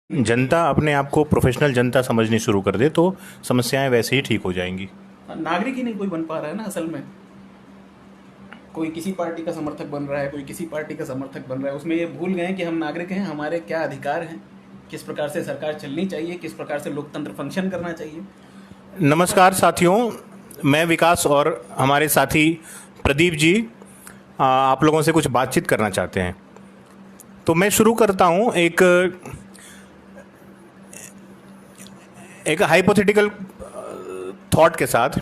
जनता अपने आप को प्रोफेशनल जनता समझनी शुरू कर दे तो समस्याएं वैसे ही ठीक हो जाएंगी। नागरिक ही नहीं कोई बन पा रहा है ना असल में। कोई किसी पार्टी का समर्थक बन रहा है, कोई किसी पार्टी का समर्थक बन रहा है। उसमें ये भूल गए कि हम नागरिक हैं, हमारे क्या अधिकार हैं, किस प्रकार से सरकार चलनी चाहिए, किस प्रकार से लोकतंत्र फंक्शन करना चाहिए। नमस्कार साथियों, मैं विकास और हमारे साथी प्रदीप जी आप लोगों से कुछ बातचीत करना चाहते हैं। तो मैं शुरू करता हूं एक हाइपोथेटिकल थॉट के साथ।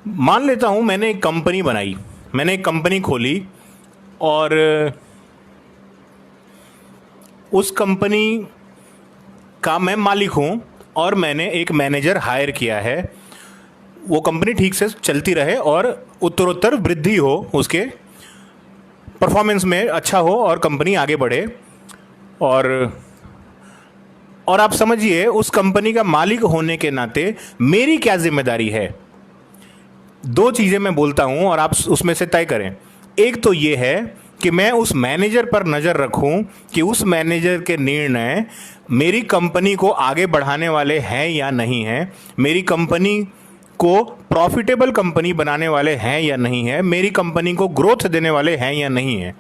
मान लेता हूं मैंने एक कंपनी बनाई, मैंने एक कंपनी खोली और उस कंपनी का मैं मालिक हूं और मैंने एक मैनेजर हायर किया है। वो कंपनी ठीक से चलती रहे और उत्तरोत्तर वृद्धि हो, उसके परफॉर्मेंस में अच्छा हो और कंपनी आगे बढ़े। और आप समझिए उस कंपनी का मालिक होने के नाते मेरी क्या जिम्मेदारी है। दो चीज़ें मैं बोलता हूं और आप उसमें से तय करें। एक तो ये है कि मैं उस मैनेजर पर नज़र रखूं कि उस मैनेजर के निर्णय मेरी कंपनी को आगे बढ़ाने वाले हैं या नहीं हैं, मेरी कंपनी को प्रॉफिटेबल कंपनी बनाने वाले हैं या नहीं है, मेरी कंपनी को ग्रोथ देने वाले हैं या नहीं है।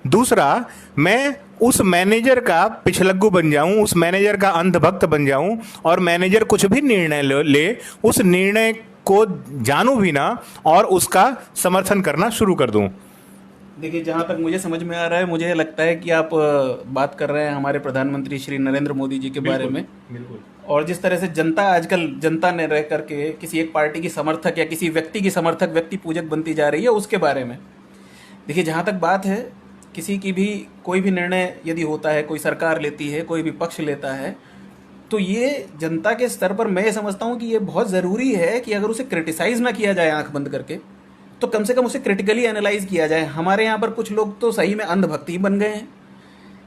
दूसरा, मैं उस मैनेजर का पिछलग्गू बन जाऊं, उस मैनेजर का अंधभक्त बन जाऊं और मैनेजर कुछ भी निर्णय ले उस निर्णय को जानूं भी ना और उसका समर्थन करना शुरू कर दूं। देखिए, जहाँ तक मुझे समझ में आ रहा है, मुझे लगता है कि आप बात कर रहे हैं हमारे प्रधानमंत्री श्री नरेंद्र मोदी जी के बारे में। बिल्कुल। और जिस तरह से जनता आजकल जनता ने रह करके किसी एक पार्टी की समर्थक या किसी व्यक्ति की समर्थक, व्यक्ति पूजक बनती जा रही है, उसके बारे में देखिए। जहाँ तक बात है, किसी की भी कोई भी निर्णय यदि होता है, कोई सरकार लेती है, कोई भी पक्ष लेता है, तो ये जनता के स्तर पर मैं ये समझता हूँ कि ये बहुत ज़रूरी है कि अगर उसे क्रिटिसाइज़ ना किया जाए आंख बंद करके, तो कम से कम उसे क्रिटिकली एनालाइज किया जाए। हमारे यहाँ पर कुछ लोग तो सही में अंधभक्त ही बन गए हैं,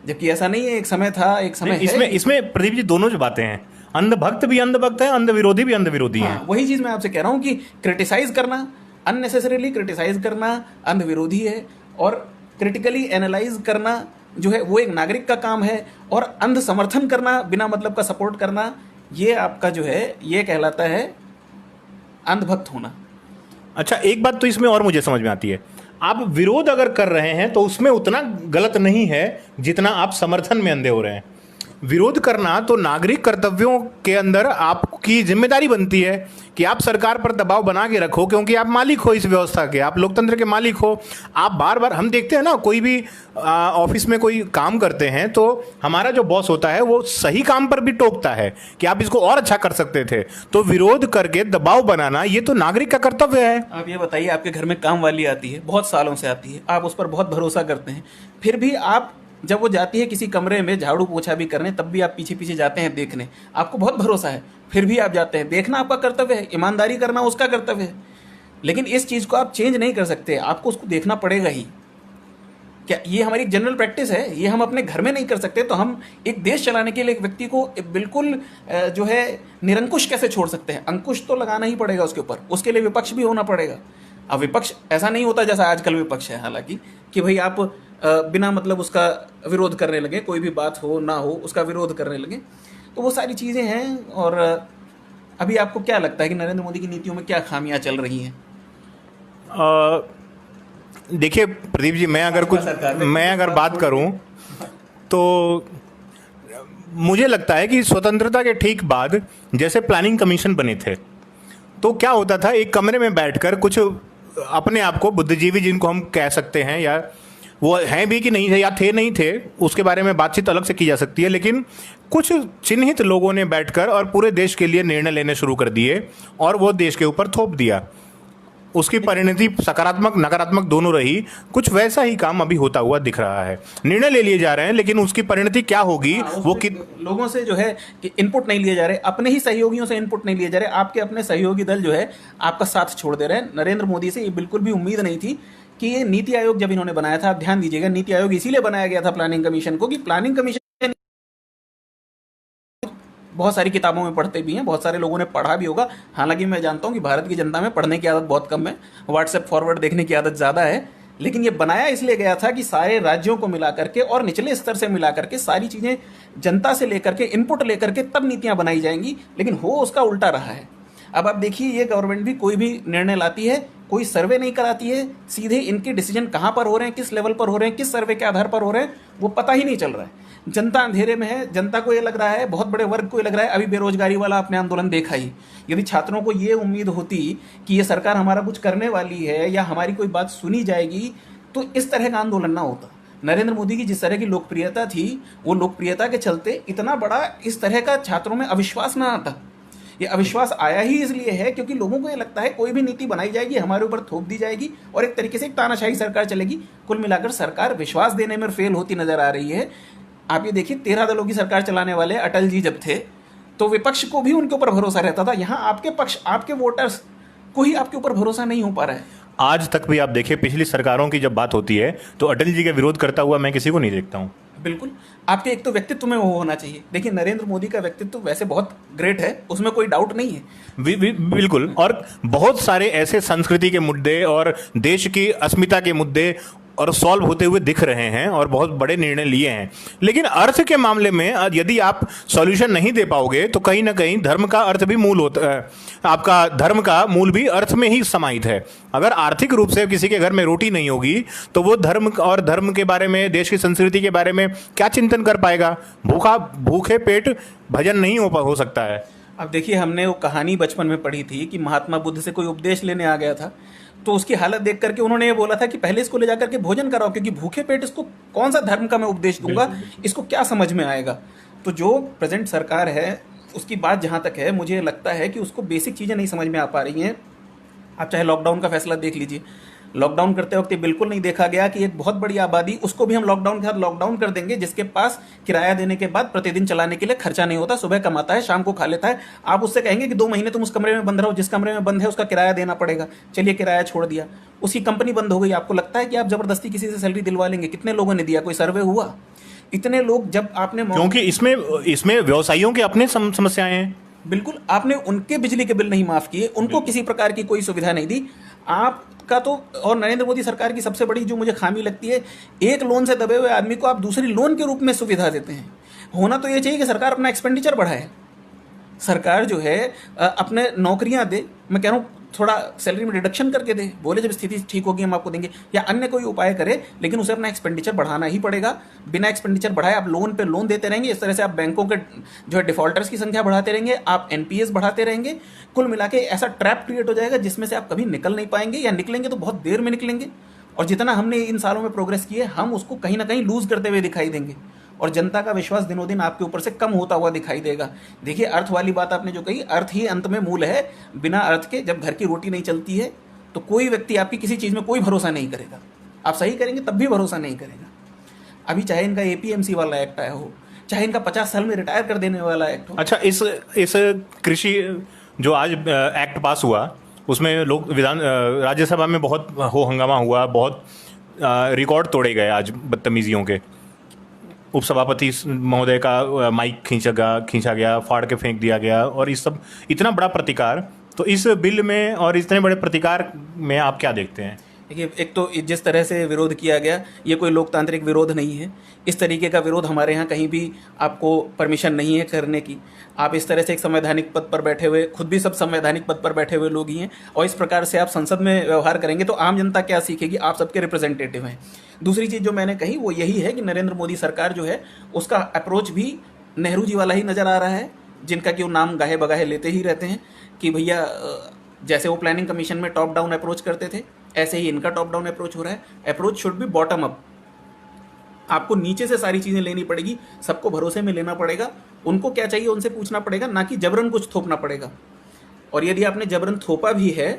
जबकि ऐसा नहीं है। एक समय था, एक समय है। इसमें प्रदीप जी दोनों जो बातें हैं, अंधभक्त भी अंधभक्त है, अंध विरोधी भी अंध विरोधी है। वही चीज़ मैं आपसे कह रहा हूँ कि क्रिटिसाइज करना, अननेसेसरीली क्रिटिसाइज करना अंध विरोधी है, और क्रिटिकली एनालाइज करना जो है वो एक नागरिक का काम है। और अंध समर्थन करना, बिना मतलब का सपोर्ट करना, ये आपका जो है ये कहलाता है अंधभक्त होना। अच्छा, एक बात तो इसमें और मुझे समझ में आती है, आप विरोध अगर कर रहे हैं तो उसमें उतना गलत नहीं है जितना आप समर्थन में अंधे हो रहे हैं। विरोध करना तो नागरिक कर्तव्यों के अंदर आपकी जिम्मेदारी बनती है कि आप सरकार पर दबाव बना के रखो, क्योंकि आप मालिक हो इस व्यवस्था के, आप लोकतंत्र के मालिक हो। आप बार बार हम देखते हैं ना, कोई भी ऑफिस में कोई काम करते हैं तो हमारा जो बॉस होता है वो सही काम पर भी टोकता है कि आप इसको और अच्छा कर सकते थे। तो विरोध करके दबाव बनाना ये तो नागरिक का कर्तव्य है। आप ये बताइए, आपके घर में काम वाली आती है, बहुत सालों से आती है, आप उस पर बहुत भरोसा करते हैं, फिर भी आप जब वो जाती है किसी कमरे में झाड़ू पोछा भी करने, तब भी आप पीछे पीछे जाते हैं देखने। आपको बहुत भरोसा है, फिर भी आप जाते हैं। देखना आपका कर्तव्य है, ईमानदारी करना उसका कर्तव्य है। लेकिन इस चीज़ को आप चेंज नहीं कर सकते, आपको उसको देखना पड़ेगा ही। क्या ये हमारी जनरल प्रैक्टिस है? ये हम अपने घर में नहीं कर सकते, तो हम एक देश चलाने के लिए एक व्यक्ति को बिल्कुल जो है निरंकुश कैसे छोड़ सकते हैं? अंकुश तो लगाना ही पड़ेगा उसके ऊपर, उसके लिए विपक्ष भी होना पड़ेगा। अब विपक्ष ऐसा नहीं होता जैसा आजकल विपक्ष है, हालांकि, कि भाई आप बिना मतलब उसका विरोध करने लगे, कोई भी बात हो ना हो उसका विरोध करने लगे। तो वो सारी चीज़ें हैं। और अभी आपको क्या लगता है कि नरेंद्र मोदी की नीतियों में क्या खामियां चल रही हैं? देखिए प्रदीप जी, मैं अगर बात करूं तो मुझे लगता है कि स्वतंत्रता के ठीक बाद जैसे प्लानिंग कमीशन बने थे, तो क्या होता था, एक कमरे में बैठकर कुछ अपने आप को बुद्धिजीवी, जिनको हम कह सकते हैं, या वो हैं भी कि नहीं थे या थे नहीं थे, उसके बारे में बातचीत अलग से की जा सकती है, लेकिन कुछ चिन्हित लोगों ने बैठकर और पूरे देश के लिए निर्णय लेने शुरू कर दिए और वो देश के ऊपर थोप दिया। उसकी परिणति सकारात्मक नकारात्मक दोनों रही। कुछ वैसा ही काम अभी होता हुआ दिख रहा है। निर्णय ले लिए जा रहे हैं, लेकिन उसकी परिणति क्या होगी वो लोगों से जो है कि इनपुट नहीं लिए जा रहे, अपने ही सहयोगियों से इनपुट नहीं लिए जा रहे। आपके अपने सहयोगी दल जो है आपका साथ छोड़ दे रहे हैं। नरेंद्र मोदी से ये बिल्कुल भी उम्मीद नहीं थी कि ये नीति आयोग जब इन्होंने बनाया था, आप ध्यान दीजिएगा, नीति आयोग इसीलिए बनाया गया था प्लानिंग कमीशन को, कि प्लानिंग कमीशन बहुत सारी किताबों में पढ़ते भी हैं, बहुत सारे लोगों ने पढ़ा भी होगा। हालांकि मैं जानता हूं कि भारत की जनता में पढ़ने की आदत बहुत कम है, व्हाट्सएप फॉरवर्ड देखने की आदत ज़्यादा है। लेकिन ये बनाया इसलिए गया था कि सारे राज्यों को मिला करके और निचले स्तर से मिला करके सारी चीज़ें जनता से लेकर के इनपुट लेकर के तब नीतियां बनाई जाएंगी, लेकिन हो उसका उल्टा रहा है। अब आप देखिए ये गवर्नमेंट भी कोई भी निर्णय लाती है, कोई सर्वे नहीं कराती है, सीधे इनके डिसीजन कहाँ पर हो रहे हैं, किस लेवल पर हो रहे हैं, किस सर्वे के आधार पर हो रहे हैं, वो पता ही नहीं चल रहा है। जनता अंधेरे में है। जनता को ये लग रहा है, बहुत बड़े वर्ग को ये लग रहा है, अभी बेरोजगारी वाला आपने आंदोलन देखा ही, यदि छात्रों को ये उम्मीद होती कि ये सरकार हमारा कुछ करने वाली है या हमारी कोई बात सुनी जाएगी, तो इस तरह का आंदोलन ना होता। नरेंद्र मोदी की जिस तरह की लोकप्रियता थी, वो लोकप्रियता के चलते इतना बड़ा इस तरह का छात्रों में अविश्वास ना आता। ये अविश्वास आया ही इसलिए है क्योंकि लोगों को ये लगता है कोई भी नीति बनाई जाएगी, हमारे ऊपर थोप दी जाएगी और एक तरीके से एक तानाशाही सरकार चलेगी। कुल मिलाकर सरकार विश्वास देने में फेल होती नजर आ रही है। आप ये देखिए 13 दलों की सरकार चलाने वाले अटल जी जब थे तो विपक्ष को भी उनके ऊपर भरोसा रहता था। यहाँ आपके पक्ष, आपके वोटर्स को ही आपके ऊपर भरोसा नहीं हो पा रहा है। आज तक भी आप देखिए, पिछली सरकारों की जब बात होती है तो अटल जी का विरोध करता हुआ मैं किसी को नहीं देखता हूँ। बिल्कुल, आपके एक तो व्यक्तित्व में वो होना चाहिए। देखिए नरेंद्र मोदी का व्यक्तित्व वैसे बहुत ग्रेट है, उसमें कोई डाउट नहीं है। बिल्कुल। और बहुत सारे ऐसे संस्कृति के मुद्दे और देश की अस्मिता के मुद्दे और सॉल्व होते हुए दिख रहे हैं और बहुत बड़े निर्णय लिए हैं। लेकिन अर्थ के मामले में यदि आप सॉल्यूशन नहीं दे पाओगे तो कहीं ना कहीं धर्म का अर्थ भी मूल होता है, आपका धर्म का मूल भी अर्थ में ही समाहित है। अगर आर्थिक रूप से किसी के घर में रोटी नहीं होगी तो वो धर्म और धर्म के बारे में, देश की संस्कृति के बारे में क्या चिंतन कर पाएगा? भूखे पेट भजन नहीं हो सकता है। अब देखिए, हमने वो कहानी बचपन में पढ़ी थी कि महात्मा बुद्ध से कोई उपदेश लेने आ गया था, तो उसकी हालत देख करके उन्होंने ये बोला था कि पहले इसको ले जाकर के भोजन कराओ, क्योंकि भूखे पेट इसको कौन सा धर्म का मैं उपदेश दूंगा, इसको क्या समझ में आएगा। तो जो प्रेजेंट सरकार है उसकी बात जहाँ तक है, मुझे लगता है कि उसको बेसिक चीज़ें नहीं समझ में आ पा रही हैं। आप चाहे लॉकडाउन का फैसला देख लीजिए, लॉकडाउन करते वक्त ये बिल्कुल नहीं देखा गया कि एक बहुत बड़ी आबादी, उसको भी हम लॉकडाउन के साथ लॉकडाउन कर देंगे, जिसके पास किराया देने के बाद प्रतिदिन चलाने के लिए खर्चा नहीं होता, सुबह कमाता है शाम को खा लेता है। आप उससे कहेंगे कि 2 महीने तुम उस कमरे में बंद रहो, जिस कमरे में बंद है उसका किराया देना पड़ेगा। चलिए किराया छोड़ दिया, उसकी कंपनी बंद हो गई। आपको लगता है कि आप जबरदस्ती किसी से सैलरी दिलवा लेंगे? कितने लोगों ने दिया? कोई सर्वे हुआ? इतने लोग जब आपने, क्योंकि इसमें व्यवसायियों के अपने समस्याएं हैं। बिल्कुल, आपने उनके बिजली के बिल नहीं माफ किए, उनको किसी प्रकार की कोई सुविधा नहीं दी आपका तो। और नरेंद्र मोदी सरकार की सबसे बड़ी जो मुझे खामी लगती है, एक लोन से दबे हुए आदमी को आप दूसरी लोन के रूप में सुविधा देते हैं। होना तो ये चाहिए कि सरकार अपना एक्सपेंडिचर बढ़ाए, सरकार जो है अपने नौकरियां दे, मैं कह रहा हूँ थोड़ा सैलरी में रिडक्शन करके दे, बोले जब स्थिति ठीक होगी हम आपको देंगे, या अन्य कोई उपाय करे, लेकिन उसे अपना एक्सपेंडिचर बढ़ाना ही पड़ेगा। बिना एक्सपेंडिचर बढ़ाए आप लोन पे लोन देते रहेंगे, इस तरह से आप बैंकों के जो है डिफॉल्टर्स की संख्या बढ़ाते रहेंगे, आप एनपीएस बढ़ाते रहेंगे। कुल मिला के ऐसा ट्रैप क्रिएट हो जाएगा जिसमें से आप कभी निकल नहीं पाएंगे, या निकलेंगे तो बहुत देर में निकलेंगे। और जितना हमने इन सालों में प्रोग्रेस की है, हम उसको कहीं ना कहीं लूज करते हुए दिखाई देंगे और जनता का विश्वास दिनों दिन आपके ऊपर से कम होता हुआ दिखाई देगा। देखिए, अर्थ वाली बात आपने जो कही, अर्थ ही अंत में मूल है। बिना अर्थ के जब घर की रोटी नहीं चलती है तो कोई व्यक्ति आपकी किसी चीज़ में कोई भरोसा नहीं करेगा। आप सही करेंगे तब भी भरोसा नहीं करेगा। अभी चाहे इनका एपीएमसी वाला एक्ट आया हो, चाहे इनका 50 साल में रिटायर कर देने वाला एक्ट हो। अच्छा, इस कृषि जो आज एक्ट पास हुआ, उसमें लोग राज्यसभा में बहुत हो हंगामा हुआ, बहुत रिकॉर्ड तोड़े गए आज बदतमीजियों के। उपसभापति महोदय का माइक खींचा गया, फाड़ के फेंक दिया गया, और इस सब इतना बड़ा प्रतिकार। तो इस बिल में और इतने बड़े प्रतिकार में आप क्या देखते हैं? देखिए, एक तो जिस तरह से विरोध किया गया, ये कोई लोकतांत्रिक विरोध नहीं है। इस तरीके का विरोध हमारे यहाँ कहीं भी आपको परमिशन नहीं है करने की। आप इस तरह से एक संवैधानिक पद पर बैठे हुए, खुद भी सब संवैधानिक पद पर बैठे हुए लोग ही हैं, और इस प्रकार से आप संसद में व्यवहार करेंगे तो आम जनता क्या सीखेगी? आप सबके रिप्रेजेंटेटिव हैं। दूसरी चीज़ जो मैंने कही वो यही है कि नरेंद्र मोदी सरकार जो है उसका अप्रोच भी नेहरू जी वाला ही नज़र आ रहा है, जिनका कि वो नाम गाहे बगाहे लेते ही रहते हैं कि भैया जैसे वो प्लानिंग कमीशन में टॉप डाउन अप्रोच करते थे, ऐसे ही इनका टॉप डाउन अप्रोच हो रहा है। Approach should be bottom up. आपको नीचे से सारी चीज़ें लेनी पड़ेगी, सबको भरोसे में लेना पड़ेगा, उनको क्या चाहिए उनसे पूछना पड़ेगा, ना कि जबरन कुछ थोपना पड़ेगा। और यदि आपने जबरन थोपा भी है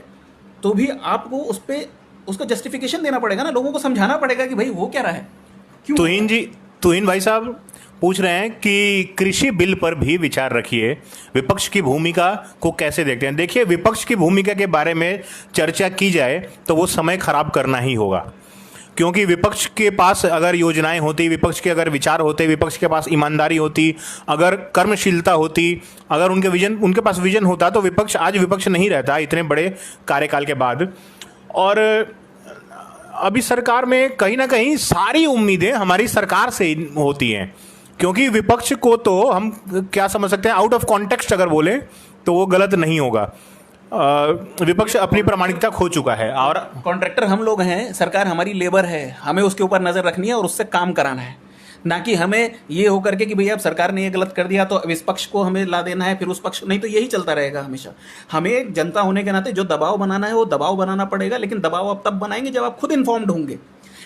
तो भी आपको उस पर उसका जस्टिफिकेशन देना पड़ेगा ना, लोगों को समझाना पड़ेगा कि भाई वो क्या रहा है, क्यों। तुहिन भाई साहब पूछ रहे हैं कि कृषि बिल पर भी विचार रखिए, विपक्ष की भूमिका को कैसे देखते हैं? देखिए, विपक्ष की भूमिका के बारे में चर्चा की जाए तो वो समय खराब करना ही होगा, क्योंकि विपक्ष के पास अगर योजनाएं होती, विपक्ष के अगर विचार होते, विपक्ष के पास ईमानदारी होती, अगर कर्मशीलता होती, अगर उनके पास विजन होता, तो विपक्ष आज विपक्ष नहीं रहता इतने बड़े कार्यकाल के बाद। और अभी सरकार में कहीं ना कहीं सारी उम्मीदें हमारी सरकार से ही होती हैं, क्योंकि विपक्ष को तो हम क्या समझ सकते हैं, आउट ऑफ कॉन्टेक्स्ट अगर बोले तो वो गलत नहीं होगा। विपक्ष अपनी प्रामाणिकता खो चुका है। और कॉन्ट्रैक्टर हम लोग हैं, सरकार हमारी लेबर है, हमें उसके ऊपर नज़र रखनी है और उससे काम कराना है, ना कि हमें ये हो करके कि भैया अब सरकार ने ये गलत कर दिया तो अब इस पक्ष को हमें ला देना है, फिर उस पक्ष, नहीं तो यही चलता रहेगा हमेशा। हमें जनता होने के नाते जो दबाव बनाना है वो दबाव बनाना पड़ेगा, लेकिन दबाव आप तब बनाएंगे जब आप खुद इन्फॉर्म्ड होंगे।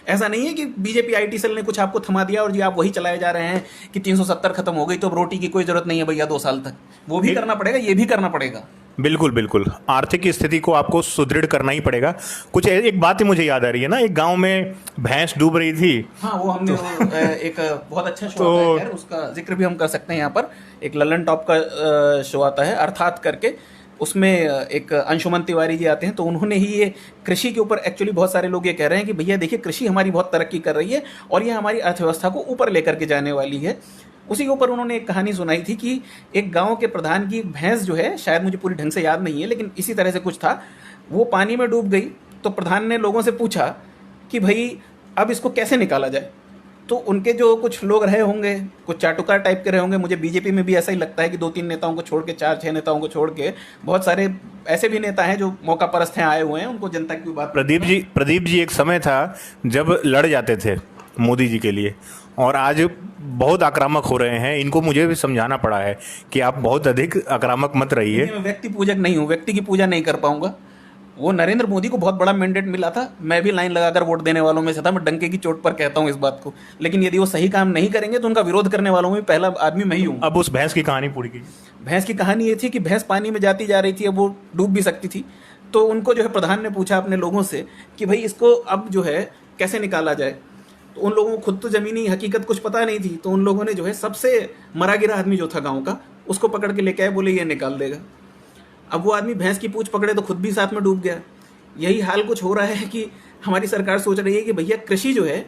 ऐसा नहीं है कि बीजेपी आईटी सेल ने कुछ आपको थमा दिया और जी आप वही चलाए जा रहे हैं कि 370 खत्म हो गई तो अब रोटी की कोई जरूरत नहीं है भैया 2 साल तक। वो भी करना पड़ेगा, ये भी करना पड़ेगा। बिल्कुल बिल्कुल, आर्थिक स्थिति को आपको सुदृढ़ करना ही पड़ेगा। कुछ एक बात ही मुझे याद आ रही है ना, एक गांव में भैंस डूब रही थी। हाँ, वो हमने एक बहुत अच्छा शो आता है, उसका जिक्र भी हम कर सकते हैं यहाँ पर। एक ललन टॉप का शो आता है अर्थात करके, उसमें एक अंशुमन तिवारी जी आते हैं, तो उन्होंने ही ये कृषि के ऊपर, एक्चुअली बहुत सारे लोग ये कह रहे हैं कि भैया देखिए कृषि हमारी बहुत तरक्की कर रही है और ये हमारी अर्थव्यवस्था को ऊपर लेकर के जाने वाली है। उसी के ऊपर उन्होंने एक कहानी सुनाई थी कि एक गांव के प्रधान की भैंस जो है, शायद मुझे पूरी ढंग से याद नहीं है लेकिन इसी तरह से कुछ था, वो पानी में डूब गई। तो प्रधान ने लोगों से पूछा कि भाई अब इसको कैसे निकाला जाए। तो उनके जो कुछ लोग रहे होंगे, कुछ चाटुकार टाइप के रहे होंगे, मुझे बीजेपी में भी ऐसा ही लगता है कि 2-3 नेताओं को छोड़ के, 4-6 नेताओं को छोड़ के बहुत सारे ऐसे भी नेता हैं जो मौका परस्त हैं, आए हुए हैं, उनको जनता की बात। प्रदीप जी एक समय था जब लड़ जाते थे मोदी जी के लिए, और आज बहुत आक्रामक हो रहे हैं। इनको मुझे भी समझाना पड़ा है कि आप बहुत अधिक आक्रामक मत रहिए। मैं व्यक्ति पूजक नहीं हूँ, व्यक्ति की पूजा नहीं कर पाऊंगा। वो नरेंद्र मोदी को बहुत बड़ा मैंडेट मिला था, मैं भी लाइन लगाकर वोट देने वालों में से था, मैं डंके की चोट पर कहता हूँ इस बात को। लेकिन यदि वो सही काम नहीं करेंगे तो उनका विरोध करने वालों में पहला आदमी मैं ही हूँ। अब उस भैंस की कहानी पूरी की। भैंस की कहानी ये थी कि भैंस पानी में जाती जा रही थी, अब वो डूब भी सकती थी। तो उनको जो है प्रधान ने पूछा अपने लोगों से कि भाई इसको अब जो है कैसे निकाला जाए। तो उन लोगों को खुद तो ज़मीनी हकीकत कुछ पता नहीं थी, तो उन लोगों ने जो है सबसे मरा गिरा आदमी जो था गाँव का, उसको पकड़ के लेके आए, बोले ये निकाल देगा। अब वो आदमी भैंस की पूंछ पकड़े तो खुद भी साथ में डूब गया। यही हाल कुछ हो रहा है कि हमारी सरकार सोच रही है कि भैया कृषि जो है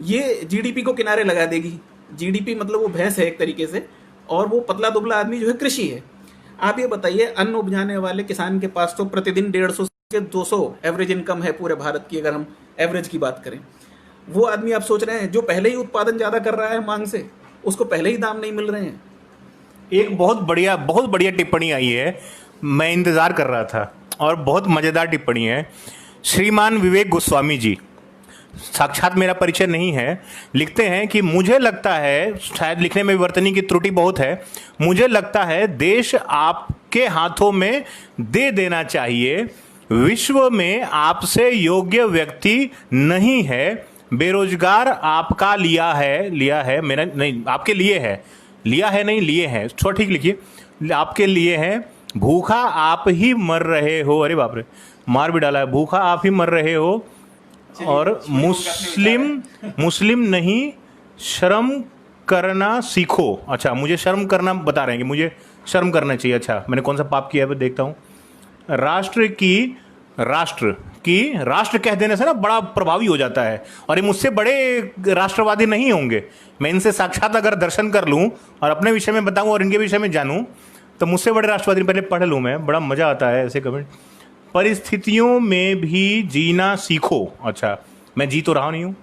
ये जीडीपी को किनारे लगा देगी। जीडीपी मतलब वो भैंस है एक तरीके से, और वो पतला दुबला आदमी जो है कृषि है। आप ये बताइए, अन्न उपजाने वाले किसान के पास तो प्रतिदिन 150 से 200 एवरेज इनकम है पूरे भारत की, अगर हम एवरेज की बात करें। वो आदमी आप सोच रहे हैं जो पहले ही उत्पादन ज़्यादा कर रहा है मांग से, उसको पहले ही दाम नहीं मिल रहे हैं। एक बहुत बढ़िया टिप्पणी आई है, मैं इंतज़ार कर रहा था, और बहुत मज़ेदार टिप्पणी है। श्रीमान विवेक गोस्वामी जी, साक्षात मेरा परिचय नहीं है, लिखते हैं कि मुझे लगता है, शायद लिखने में विवर्तनी की त्रुटि बहुत है, मुझे लगता है देश आपके हाथों में दे देना चाहिए। विश्व में आपसे योग्य व्यक्ति नहीं है। बेरोजगार आपका लिया है, मेरा नहीं, आपके लिए है, लिया है नहीं, लिए है, थोड़ा ठीक लिखिए, आपके लिए है। भूखा आप ही मर रहे हो, अरे बाप रे, मार भी डाला है, भूखा आप ही मर रहे हो, और मुस्लिम नहीं, शर्म करना सीखो। अच्छा, मुझे शर्म करना बता रहे हैं कि मुझे शर्म करना चाहिए। अच्छा, मैंने कौन सा पाप किया है देखता हूँ। राष्ट्र कह देने से ना बड़ा प्रभावी हो जाता है, और ये मुझसे बड़े राष्ट्रवादी नहीं होंगे। मैं इनसे साक्षात अगर दर्शन कर लूँ और अपने विषय में बताऊँ और इनके विषय में जानूँ तो मुझसे बड़े राष्ट्रवादी पहले पढ़ लूँ मैं, बड़ा मज़ा आता है ऐसे कमेंट। परिस्थितियों में भी जीना सीखो। अच्छा, मैं जी तो रहा नहीं हूँ।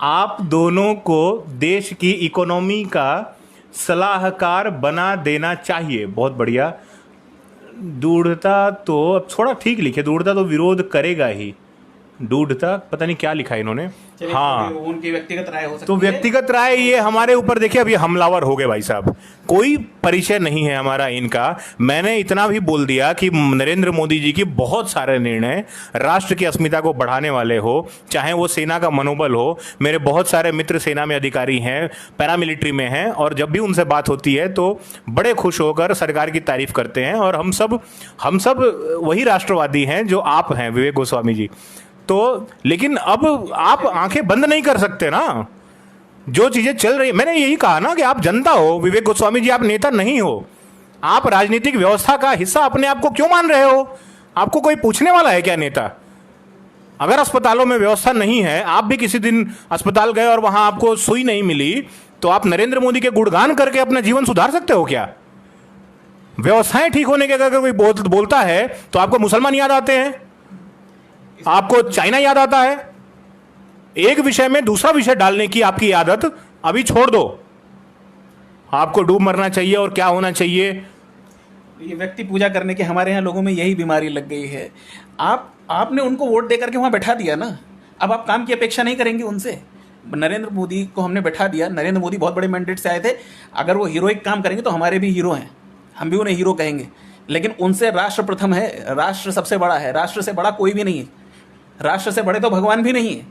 आप दोनों को देश की इकोनॉमी का सलाहकार बना देना चाहिए। बहुत बढ़िया। दूढ़ता तो अब थोड़ा ठीक लिखे, दूढ़ता तो विरोध करेगा ही, दूढ़ता पता नहीं क्या लिखा है इन्होंने। हाँ, उनकी व्यक्तिगत राय हो सकती है। तो व्यक्तिगत राय ये हमारे ऊपर, देखिए अब ये हमलावर हो गए भाई साहब, कोई परिचय नहीं है हमारा इनका। मैंने इतना भी बोल दिया कि नरेंद्र मोदी जी की बहुत सारे निर्णय राष्ट्र की अस्मिता को बढ़ाने वाले हो, चाहे वो सेना का मनोबल हो। मेरे बहुत सारे मित्र सेना में अधिकारी हैं, पैरामिलिट्री में हैं, और जब भी उनसे बात होती है तो बड़े खुश होकर सरकार की तारीफ करते हैं। और हम सब वही राष्ट्रवादी हैं जो आप हैं विवेक गोस्वामी जी। तो लेकिन अब आप आंखें बंद नहीं कर सकते ना, जो चीजें चल रही। मैंने यही कहा ना कि आप जनता हो विवेक गोस्वामी जी, आप नेता नहीं हो। आप राजनीतिक व्यवस्था का हिस्सा अपने आप को क्यों मान रहे हो? आपको कोई पूछने वाला है क्या नेता? अगर अस्पतालों में व्यवस्था नहीं है, आप भी किसी दिन अस्पताल गए और वहां आपको सुई नहीं मिली, तो आप नरेंद्र मोदी के गुणगान करके अपना जीवन सुधार सकते हो क्या? व्यवस्थाएं ठीक होने के अगर कोई बोलता है तो आपको मुसलमान याद आते हैं, आपको चाइना याद आता है। एक विषय में दूसरा विषय डालने की आपकी आदत अभी छोड़ दो। आपको डूब मरना चाहिए और क्या होना चाहिए। ये व्यक्ति पूजा करने के हमारे यहाँ लोगों में यही बीमारी लग गई है। आपने उनको वोट दे करके वहाँ बैठा दिया ना, अब आप काम की अपेक्षा नहीं करेंगे उनसे। नरेंद्र मोदी को हमने बैठा दिया, नरेंद्र मोदी बहुत बड़े मैंडेट से आए थे। अगर वो हीरोइक काम करेंगे तो हमारे भी हीरो हैं, हम भी उन्हें हीरो कहेंगे, लेकिन उनसे राष्ट्र प्रथम है, राष्ट्र सबसे बड़ा है, राष्ट्र से बड़ा कोई भी नहीं है, राष्ट्र से बड़े तो भगवान भी नहीं है।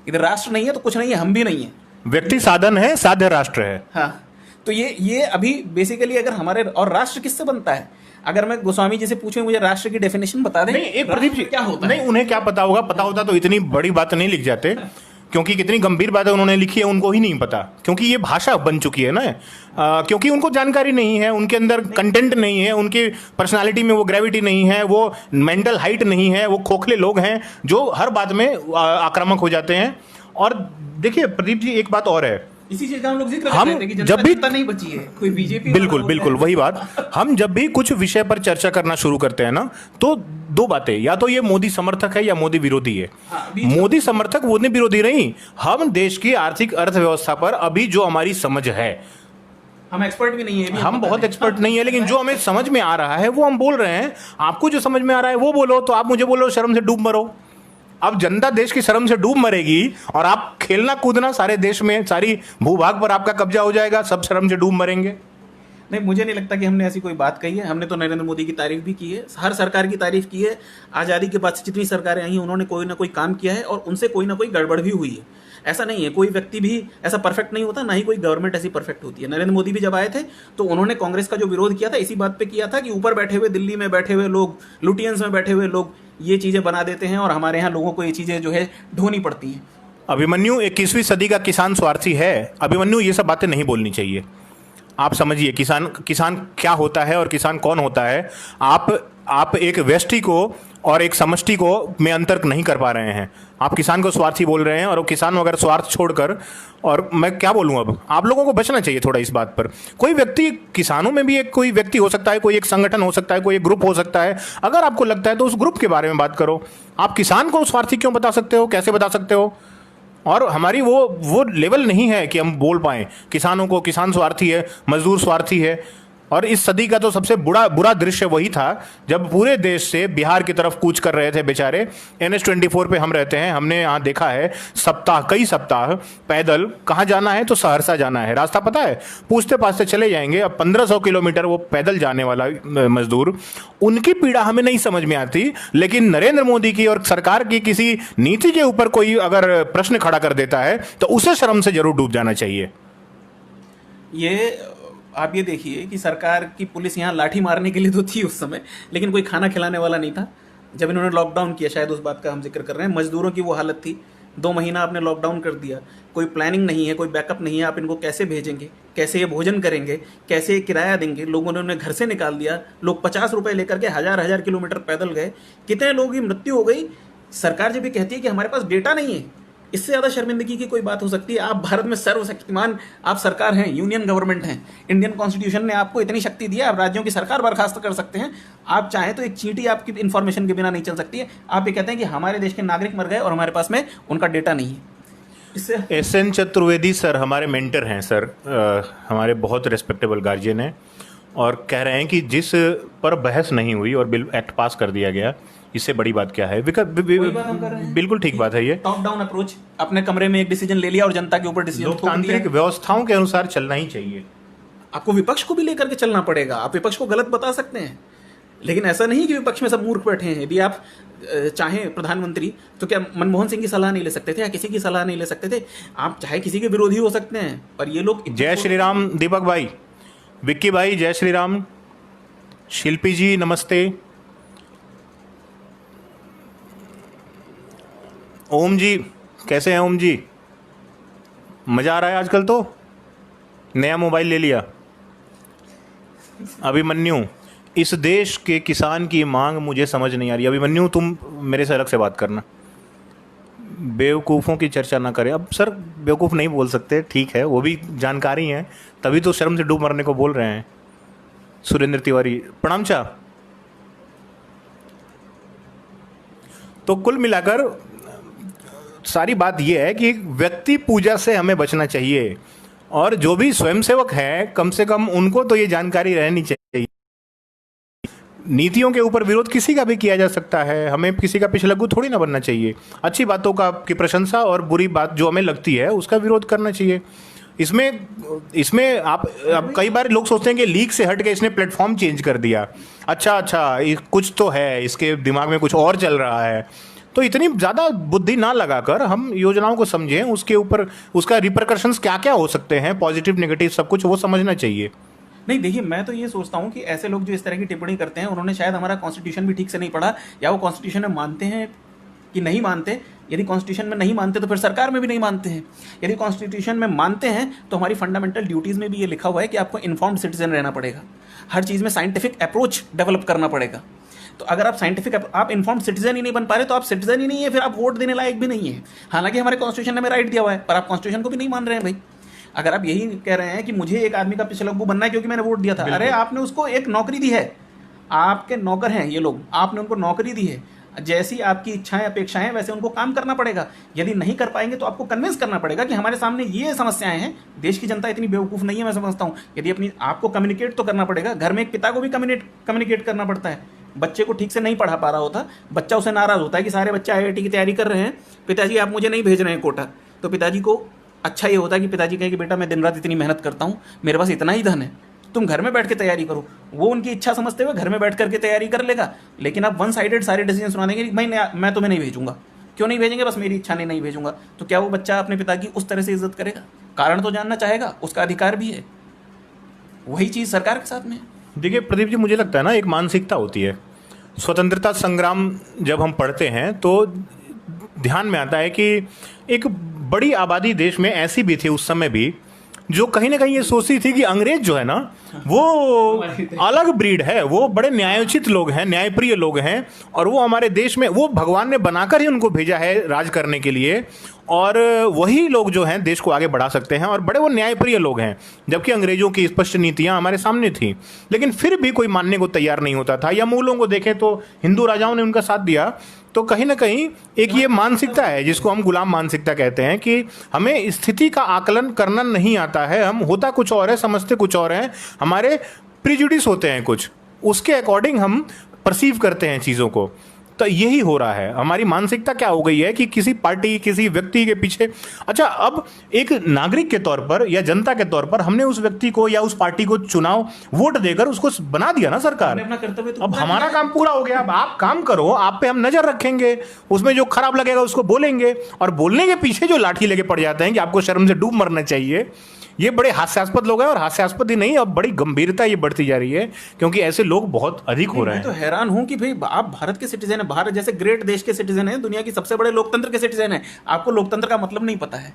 इधर राष्ट्र नहीं है तो कुछ नहीं है, हम भी नहीं है। व्यक्ति साधन है, साध्य राष्ट्र है। हाँ, तो ये अभी बेसिकली अगर हमारे, और राष्ट्र किससे बनता है? अगर मैं गोस्वामी जी से पूछूं मुझे राष्ट्र की डेफिनेशन बता दें। नहीं, एक प्रदीप जी क्या होता नहीं, है? उन्हें क्या पता होगा? पता होता तो इतनी बड़ी बात नहीं लिख जाते, क्योंकि कितनी गंभीर बातें उन्होंने लिखी है उनको ही नहीं पता, क्योंकि ये भाषा बन चुकी है ना। क्योंकि उनको जानकारी नहीं है, उनके अंदर कंटेंट नहीं है, उनकी पर्सनालिटी में वो ग्रेविटी नहीं है, वो मेंटल हाइट नहीं है, वो खोखले लोग हैं जो हर बात में आक्रामक हो जाते हैं। और देखिए प्रदीप जी, एक बात और है, इसी चीज का हम लोग जिक्र हम करते हैं कि जब भी जनता नहीं बची है, कोई बीजेपी। बिल्कुल बिल्कुल वही बात, हम जब भी कुछ विषय पर चर्चा करना शुरू करते हैं ना, तो दो बातें, या तो ये मोदी समर्थक है या मोदी विरोधी है। मोदी समर्थक, मोदी विरोधी नहीं, हम देश की आर्थिक अर्थव्यवस्था पर अभी जो हमारी समझ है, हम एक्सपर्ट भी नहीं है, हम बहुत एक्सपर्ट नहीं है, लेकिन जो हमें समझ में आ रहा है वो हम बोल रहे हैं। आपको जो समझ में आ रहा है वो बोलो, तो आप मुझे बोलो शर्म से डूब मरो। अब जनता देश की शर्म से डूब मरेगी और आप खेलना कूदना, सारे देश में सारी भूभाग पर आपका कब्जा हो जाएगा, सब शर्म से डूब मरेंगे। नहीं, मुझे नहीं लगता कि हमने ऐसी कोई बात कही है। हमने तो नरेंद्र मोदी की तारीफ भी की है, हर सरकार की तारीफ की है। आज़ादी के बाद से जितनी सरकारें आई हैं उन्होंने कोई ना कोई काम किया है और उनसे कोई ना कोई गड़बड़ भी हुई है। ऐसा नहीं है, कोई व्यक्ति भी ऐसा परफेक्ट नहीं होता, ना ही कोई गवर्नमेंट ऐसी परफेक्ट होती है। नरेंद्र मोदी भी जब आए थे तो उन्होंने कांग्रेस का जो विरोध किया था इसी बात पे किया था कि ऊपर बैठे हुए, दिल्ली में बैठे हुए लोग, लुटियंस में बैठे हुए लोग ये चीज़ें बना देते हैं और हमारे यहाँ लोगों को ये चीज़ें जो है ढोनी पड़ती हैं। अभिमन्यु 21वीं सदी का किसान स्वार्थी है। अभिमन्यु, ये सब बातें नहीं बोलनी चाहिए। आप समझिए किसान क्या होता है और किसान कौन होता है। आप एक व्यष्टि को और एक समष्टि को में अंतर नहीं कर पा रहे हैं। आप किसान को स्वार्थी बोल रहे हैं, और वो किसान अगर स्वार्थ छोड़कर, और मैं क्या बोलूं, अब आप लोगों को बचना चाहिए थोड़ा इस बात पर। कोई व्यक्ति, किसानों में भी एक कोई व्यक्ति हो सकता है, कोई एक संगठन हो सकता है, कोई एक ग्रुप हो सकता है। अगर आपको लगता है तो उस ग्रुप के बारे में बात करो। आप किसान को स्वार्थी क्यों बता सकते हो, कैसे बता सकते हो? और हमारी वो लेवल नहीं है कि हम बोल पाएं किसानों को, किसान स्वार्थी है, मजदूर स्वार्थी है। और इस सदी का तो सबसे बुरा दृश्य वही था जब पूरे देश से बिहार की तरफ कूच कर रहे थे बेचारे। NH-24 पे हम रहते हैं, हमने यहाँ देखा है कई सप्ताह पैदल कहाँ जाना है तो सहरसा जाना है, रास्ता पता है, पूछते पाछते चले जाएंगे। अब 1500 किलोमीटर वो पैदल जाने वाला मजदूर, उनकी पीड़ा हमें नहीं समझ में आती। लेकिन नरेंद्र मोदी की और सरकार की किसी नीति के ऊपर कोई अगर प्रश्न खड़ा कर देता है तो उसे शर्म से जरूर डूब जाना चाहिए। ये आप ये देखिए कि सरकार की पुलिस यहाँ लाठी मारने के लिए तो थी उस समय, लेकिन कोई खाना खिलाने वाला नहीं था। जब इन्होंने लॉकडाउन किया, शायद उस बात का हम जिक्र कर रहे हैं, मजदूरों की वो हालत थी। 2 महीना आपने लॉकडाउन कर दिया, कोई प्लानिंग नहीं है, कोई बैकअप नहीं है, आप इनको कैसे भेजेंगे, कैसे ये भोजन करेंगे, कैसे ये किराया देंगे। लोगों ने उन्हें घर से निकाल दिया, लोग 50 रुपये लेकर के हजार किलोमीटर पैदल गए, कितने लोगों की मृत्यु हो गई। सरकार जब भी कहती है कि हमारे पास डेटा नहीं है, इससे ज़्यादा शर्मिंदगी की कोई बात हो सकती है? आप भारत में सर्वशक्तिमान आप सरकार हैं, यूनियन गवर्नमेंट हैं, इंडियन कॉन्स्टिट्यूशन ने आपको इतनी शक्ति दी है, आप राज्यों की सरकार बर्खास्त कर सकते हैं। आप चाहें तो एक चींटी आपकी इन्फॉर्मेशन के बिना नहीं चल सकती है। आप ये कहते हैं कि हमारे देश के नागरिक मर गए और हमारे पास में उनका डेटा नहीं है। इससे SN चतुर्वेदी सर हमारे मेंटर हैं सर, हमारे बहुत रिस्पेक्टेबल गार्जियन हैं, और कह रहे हैं कि जिस पर बहस नहीं हुई और बिल एक्ट पास कर दिया गया, इससे बड़ी बात क्या है? बिल्कुल ठीक बात है। ये टॉप डाउन अप्रोच, अपने कमरे में एक डिसीजन ले लिया और जनता के ऊपर डिसीजन थोप दिया। लोकतांत्रिक व्यवस्थाओं के अनुसार चलना ही चाहिए। आपको विपक्ष को भी लेकर के चलना पड़ेगा। आप विपक्ष को गलत बता सकते हैं, लेकिन ऐसा नहीं कि विपक्ष में सब मूर्ख बैठे हैं। यदि आप चाहें प्रधानमंत्री, तो क्या मनमोहन सिंह की सलाह नहीं ले सकते थे या किसी की सलाह नहीं ले सकते थे? आप चाहे किसी के विरोधी हो सकते हैं, पर ये लोग। जय श्री राम दीपक भाई, विक्की भाई जय श्री राम, शिल्पी जी नमस्ते, ओम जी कैसे हैं? ओम जी मज़ा आ रहा है आजकल, तो नया मोबाइल ले लिया। अभिमन्यु, इस देश के किसान की मांग मुझे समझ नहीं आ रही। अभिमन्यु, तुम मेरे से अलग से बात करना, बेवकूफ़ों की चर्चा ना करें। अब सर बेवकूफ़ नहीं बोल सकते, ठीक है, वो भी जानकारी है, तभी तो शर्म से डूब मरने को बोल रहे हैं। सुरेंद्र तिवारी प्रणाम चा। तो कुल मिलाकर सारी बात यह है कि व्यक्ति पूजा से हमें बचना चाहिए, और जो भी स्वयंसेवक हैं कम से कम उनको तो ये जानकारी रहनी चाहिए। नीतियों के ऊपर विरोध किसी का भी किया जा सकता है, हमें किसी का पिछलग्गू थोड़ी ना बनना चाहिए। अच्छी बातों का की प्रशंसा और बुरी बात जो हमें लगती है उसका विरोध करना चाहिए। इसमें इसमें आप अब कई बार लोग सोचते हैं कि लीक से हट के इसने प्लेटफॉर्म चेंज कर दिया, अच्छा कुछ तो है, इसके दिमाग में कुछ और चल रहा है। तो इतनी ज़्यादा बुद्धि ना लगाकर हम योजनाओं को समझें, उसके ऊपर उसका रिपरकशंस क्या क्या हो सकते हैं, पॉजिटिव नेगेटिव सब कुछ वो समझना चाहिए। नहीं देखिए, मैं तो ये सोचता हूँ कि ऐसे लोग जो इस तरह की टिप्पणी करते हैं उन्होंने शायद हमारा कॉन्स्टिट्यूशन भी ठीक से नहीं पढ़ा, या वो कॉन्स्टिट्यूशन में मानते हैं कि नहीं मानते। यदि कॉन्स्टिट्यूशन में नहीं मानते तो फिर सरकार में भी नहीं मानते हैं। यदि कॉन्स्टिट्यूशन में मानते हैं तो हमारी फंडामेंटल ड्यूटीज़ में भी ये लिखा हुआ है कि आपको इन्फॉर्म्ड सिटीजन रहना पड़ेगा, हर चीज़ में साइंटिफिक अप्रोच डेवलप करना पड़ेगा। तो अगर आप इन्फॉर्म्ड सिटीजन ही नहीं बन पा रहे तो आप सिटीजन ही नहीं है, फिर आप वोट देने लायक भी नहीं है। हालांकि हमारे कॉन्स्टिट्यूशन ने हमें राइट दिया हुआ है, पर आप कॉन्स्टिट्यूशन को भी नहीं मान रहे हैं भाई। अगर आप यही कह रहे हैं कि मुझे एक आदमी का पिछलग्गू बनना है क्योंकि मैंने वोट दिया था, अरे आपने उसको एक नौकरी दी है, आपके नौकर हैं ये लोग, आपने उनको नौकरी दी है, जैसी आपकी इच्छाएं अपेक्षाएं वैसे उनको काम करना पड़ेगा। यदि नहीं कर पाएंगे तो आपको कन्विंस करना पड़ेगा कि हमारे सामने ये समस्याएं हैं। देश की जनता इतनी बेवकूफ़ नहीं है, मैं समझता हूँ। यदि अपनी आपको कम्युनिकेट तो करना पड़ेगा, घर में एक पिता को भी कम्युनिकेट करना पड़ता है। बच्चे को ठीक से नहीं पढ़ा पा रहा होता, बच्चा उसे नाराज़ होता है कि सारे बच्चे IIT की तैयारी कर रहे हैं, पिताजी आप मुझे नहीं भेज रहे हैं कोटा। तो पिताजी को अच्छा ये होता है कि पिताजी कहे कि बेटा मैं दिन रात इतनी मेहनत करता हूँ, मेरे पास इतना ही धन है, तुम घर में बैठ के तैयारी करो। वो उनकी इच्छा समझते हुए घर में बैठ करके तैयारी कर लेगा। लेकिन आप वन साइडेड सारे डिसीजन सुना देंगे कि मैं तुम्हें नहीं भेजूंगा। क्यों नहीं भेजेंगे? बस मेरी इच्छा नहीं भेजूंगा। तो क्या वो बच्चा अपने पिता की उस तरह से इज्जत करेगा? कारण तो जानना चाहेगा, उसका अधिकार भी है। वही चीज़ सरकार के साथ में है। देखिए प्रदीप जी, मुझे लगता है ना एक मानसिकता होती है। स्वतंत्रता संग्राम जब हम पढ़ते हैं तो ध्यान में आता है कि एक बड़ी आबादी देश में ऐसी भी थी उस समय भी जो कहीं ना कहीं ये सोचती थी कि अंग्रेज जो है ना वो अलग ब्रीड है, वो बड़े न्यायोचित लोग हैं, न्यायप्रिय लोग हैं, और वो हमारे देश में वो भगवान ने बनाकर ही उनको भेजा है राज करने के लिए, और वही लोग जो हैं देश को आगे बढ़ा सकते हैं, और बड़े वो न्यायप्रिय लोग हैं। जबकि अंग्रेजों की स्पष्ट नीतियां हमारे सामने थी, लेकिन फिर भी कोई मानने को तैयार नहीं होता था। या मूलों को देखें तो हिंदू राजाओं ने उनका साथ दिया। तो कहीं ना कहीं एक ये मानसिकता है जिसको हम गुलाम मानसिकता कहते हैं कि हमें स्थिति का आकलन करना नहीं आता है, हम होता कुछ और है, समझते कुछ और हैं, हमारे प्रिजुडिस होते हैं कुछ, उसके अकॉर्डिंग हम परसीव करते हैं चीज़ों को। तो यही हो रहा है, हमारी मानसिकता क्या हो गई है कि किसी पार्टी किसी व्यक्ति के पीछे। अच्छा, अब एक नागरिक के तौर पर या जनता के तौर पर हमने उस व्यक्ति को या उस पार्टी को चुनाव वोट देकर उसको बना दिया ना सरकार, अपना कर्तव्य तो अब हमारा काम पूरा हो गया। अब आप काम करो, आप पे हम नजर रखेंगे, उसमें जो खराब लगेगा उसको बोलेंगे, और बोलने के पीछे जो लाठी लेके पड़ जाते हैं कि आपको शर्म से डूब मरना चाहिए, ये बड़े हास्यास्पद लोग हैं। और हास्यास्पद ही नहीं, अब बड़ी गंभीरता ये बढ़ती जा रही है क्योंकि ऐसे लोग बहुत अधिक हो रहे हैं। मैं तो हैरान हूं कि भाई आप भारत के सिटीजन हैं, भारत जैसे ग्रेट देश के सिटीजन हैं, दुनिया की सबसे बड़े लोकतंत्र के सिटीजन हैं, आपको लोकतंत्र का मतलब नहीं पता है।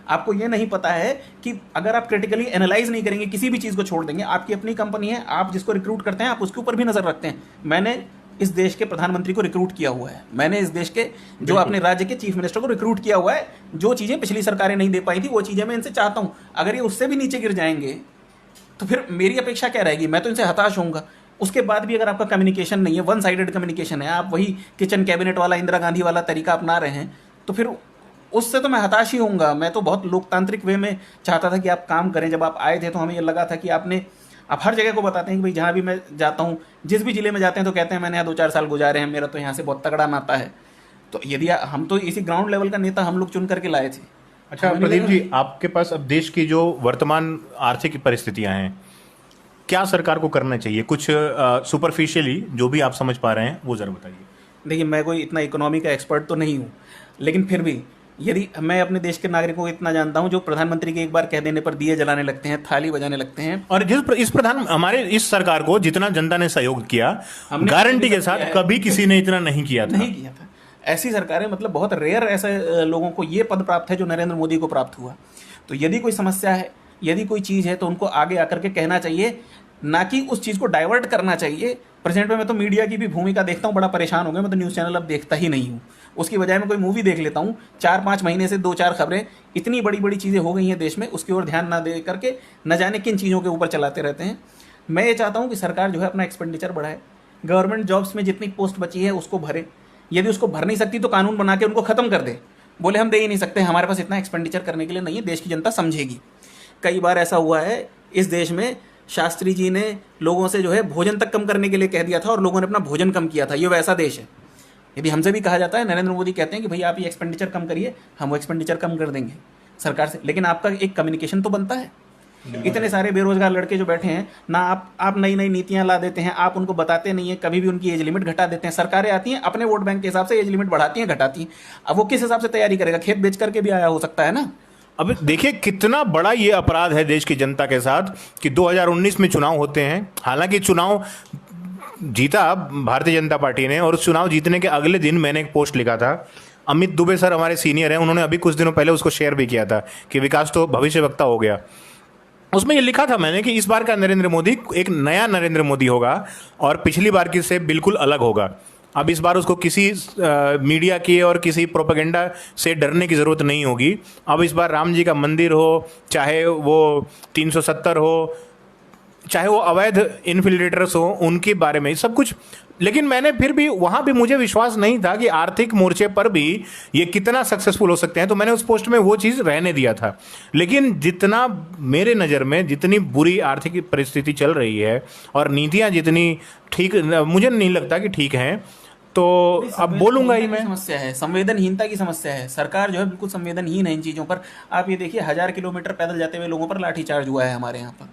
आपको ये नहीं पता है कि अगर आप क्रिटिकली एनालाइज नहीं करेंगे, किसी भी चीज़ को छोड़ देंगे, आपकी अपनी कंपनी है, आप जिसको रिक्रूट करते हैं आप उसके ऊपर भी नजर रखते हैं। मैंने इस देश के प्रधानमंत्री को रिक्रूट किया हुआ है, मैंने इस देश के जो अपने राज्य के चीफ मिनिस्टर को रिक्रूट किया हुआ है। जो चीज़ें पिछली सरकारें नहीं दे पाई थी वो चीज़ें मैं इनसे चाहता हूँ। अगर ये उससे भी नीचे गिर जाएंगे तो फिर मेरी अपेक्षा क्या रहेगी? मैं तो इनसे हताश होऊंगा। उसके बाद भी अगर आपका कम्युनिकेशन नहीं है, वन साइडेड कम्युनिकेशन है, आप वही किचन कैबिनेट वाला इंदिरा गांधी वाला तरीका अपना रहे हैं, तो फिर उससे तो मैं हताश ही होऊंगा। मैं तो बहुत लोकतांत्रिक वे में चाहता था कि आप काम करें। जब आप आए थे तो हमें ये लगा था कि आप हर जगह को बताते हैं कि भाई जहाँ भी मैं जाता हूँ, जिस भी जिले में जाते हैं तो कहते हैं मैंने यहाँ 2-4 साल गुजारे हैं, मेरा तो यहाँ से बहुत तगड़ा नाता है। तो यदि हम तो इसी ग्राउंड लेवल का नेता हम लोग चुन करके लाए थे। अच्छा प्रदीप जी, आपके पास अब देश की जो वर्तमान आर्थिक परिस्थितियां हैं, क्या सरकार को करना चाहिए? कुछ सुपरफिशियली जो भी आप समझ पा रहे हैं वो जरा बताइए। देखिए, मैं कोई इतना इकोनॉमी का एक्सपर्ट तो नहीं हूँ, लेकिन फिर भी यदि मैं अपने देश के नागरिकों को इतना जानता हूं जो प्रधानमंत्री के एक बार कह देने पर दिए जलाने लगते हैं, थाली बजाने लगते हैं। और हमारे इस सरकार को जितना जनता ने सहयोग किया, गारंटी के साथ कभी किसी ने इतना नहीं किया था। ऐसी सरकारें, मतलब बहुत रेयर ऐसे लोगों को ये पद प्राप्त है जो नरेंद्र मोदी को प्राप्त हुआ। तो यदि कोई समस्या है, यदि कोई चीज़ है तो उनको आगे आकर के कहना चाहिए, ना कि उस चीज़ को डाइवर्ट करना चाहिए। प्रेजेंट में मैं तो मीडिया की भी भूमिका देखता हूँ, बड़ा परेशान हो गया। मैं तो न्यूज़ चैनल अब देखता ही नहीं हूँ, उसकी बजाय मैं कोई मूवी देख लेता हूँ। 4-5 महीने से 2-4 खबरें, इतनी बड़ी बड़ी चीज़ें हो गई हैं देश में, उसकी ओर ध्यान ना दे करके न जाने किन चीज़ों के ऊपर चलाते रहते हैं। मैं ये चाहता हूँ कि सरकार जो है अपना एक्सपेंडिचर बढ़ाए, गवर्नमेंट जॉब्स में जितनी पोस्ट बची है उसको भरे। यदि उसको भर नहीं सकती तो कानून बना के उनको ख़त्म कर दे। बोले हम दे ही नहीं सकते, हमारे पास इतना एक्सपेंडिचर करने के लिए नहीं है, देश की जनता समझेगी। कई बार ऐसा हुआ है इस देश में, शास्त्री जी ने लोगों से जो है भोजन तक कम करने के लिए कह दिया था और लोगों ने अपना भोजन कम किया था। ये वैसा देश है। यदि हमसे भी कहा जाता है, नरेंद्र मोदी कहते हैं कि भाई आप ये एक्सपेंडिचर कम करिए, हम वो एक्सपेंडिचर कम कर देंगे सरकार से, लेकिन आपका एक कम्युनिकेशन तो बनता है। इतने सारे बेरोजगार लड़के जो बैठे हैं ना, आप नई नई नीतियां ला देते हैं, आप उनको बताते नहीं है, कभी भी उनकी एज लिमिट घटा देते हैं। सरकारें आती हैं अपने वोट बैंक के हिसाब से एज लिमिट बढ़ाती हैं, घटाती हैं। अब वो किस हिसाब से तैयारी करेगा? खेत बेच करके भी आया हो सकता है ना। अब देखिए कितना बड़ा ये अपराध है देश की जनता के साथ कि 2019 में चुनाव होते हैं। हालांकि चुनाव जीता भारतीय जनता पार्टी ने, और चुनाव जीतने के अगले दिन मैंने एक पोस्ट लिखा था। अमित दुबे सर हमारे सीनियर हैं, उन्होंने अभी कुछ दिनों पहले उसको शेयर भी किया था कि विकास तो भविष्यवक्ता हो गया। उसमें ये लिखा था मैंने कि इस बार का नरेंद्र मोदी एक नया नरेंद्र मोदी होगा और पिछली बार की से बिल्कुल अलग होगा। अब इस बार उसको किसी मीडिया की और किसी प्रोपेगेंडा से डरने की ज़रूरत नहीं होगी। अब इस बार राम जी का मंदिर हो, चाहे वो 370 हो, चाहे वो अवैध इन्फिल्ट्रेटर्स हो, उनके बारे में सब कुछ। लेकिन मैंने फिर भी वहाँ भी मुझे विश्वास नहीं था कि आर्थिक मोर्चे पर भी ये कितना सक्सेसफुल हो सकते हैं, तो मैंने उस पोस्ट में वो चीज़ रहने दिया था। लेकिन जितना मेरे नज़र में जितनी बुरी आर्थिक परिस्थिति चल रही है और नीतियाँ जितनी ठीक मुझे नहीं लगता कि ठीक हैं, तो अब बोलूँगा ही मैं। समस्या है, संवेदनहीनता की समस्या है। सरकार जो है बिल्कुल संवेदनहीन है इन चीज़ों पर। आप ये देखिए 1000 किलोमीटर पैदल जाते हुए लोगों पर लाठीचार्ज हुआ है हमारे यहाँ पर।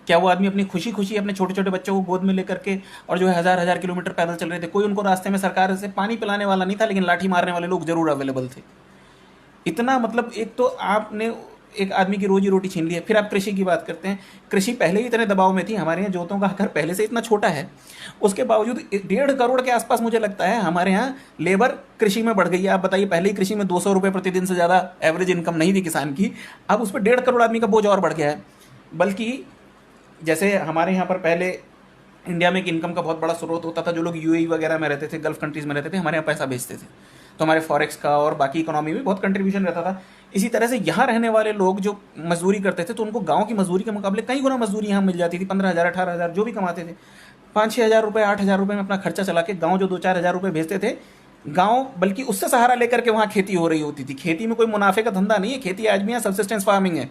क्या वो आदमी अपनी खुशी खुशी अपने छोटे छोटे बच्चों को गोद में लेकर के और जो है 1000 किलोमीटर पैदल चल रहे थे? कोई उनको रास्ते में सरकार से पानी पिलाने वाला नहीं था, लेकिन लाठी मारने वाले लोग जरूर अवेलेबल थे। इतना मतलब, एक तो आपने एक आदमी की रोजी रोटी छीन ली है। फिर आप कृषि की बात करते हैं। कृषि पहले ही इतने दबाव में थी, हमारे यहाँ जोतों का घर पहले से इतना छोटा है, उसके बावजूद 1.5 करोड़ के आसपास मुझे लगता है हमारे यहाँ लेबर कृषि में बढ़ गई है। आप बताइए, पहले ही कृषि में 200 रुपये प्रतिदिन से ज़्यादा एवरेज इनकम नहीं थी किसान की, अब उस पर 1.5 करोड़ आदमी का बोझ और बढ़ गया है। बल्कि जैसे हमारे यहाँ पर पहले इंडिया में एक इनकम का बहुत बड़ा स्रोत होता था, जो लोग यूएई वगैरह में रहते थे, गल्फ कंट्रीज़ में रहते थे, हमारे यहाँ पैसा भेजते थे, तो हमारे फॉरेक्स का और बाकी इकोनॉमी में बहुत कंट्रीब्यूशन रहता था। इसी तरह से यहाँ रहने वाले लोग जो मजदूरी करते थे, तो उनको गाँव की मजदूरी के मुकाबले कई गुना मजदूरी यहाँ मिल जाती थी। 15,000 18,000 जो भी कमाते थे, 5-6 हज़ार रुपये 8,000 रुपये में अपना खर्चा चला के गाँव जो 2-4 हज़ार रुपये भेजते थे गाँव, बल्कि उससे सहारा लेकर के वहाँ खेती हो रही होती थी। खेती में कोई मुनाफे का धंधा नहीं है, खेती आज भी यहाँ सब्सिस्टेंस फार्मिंग है।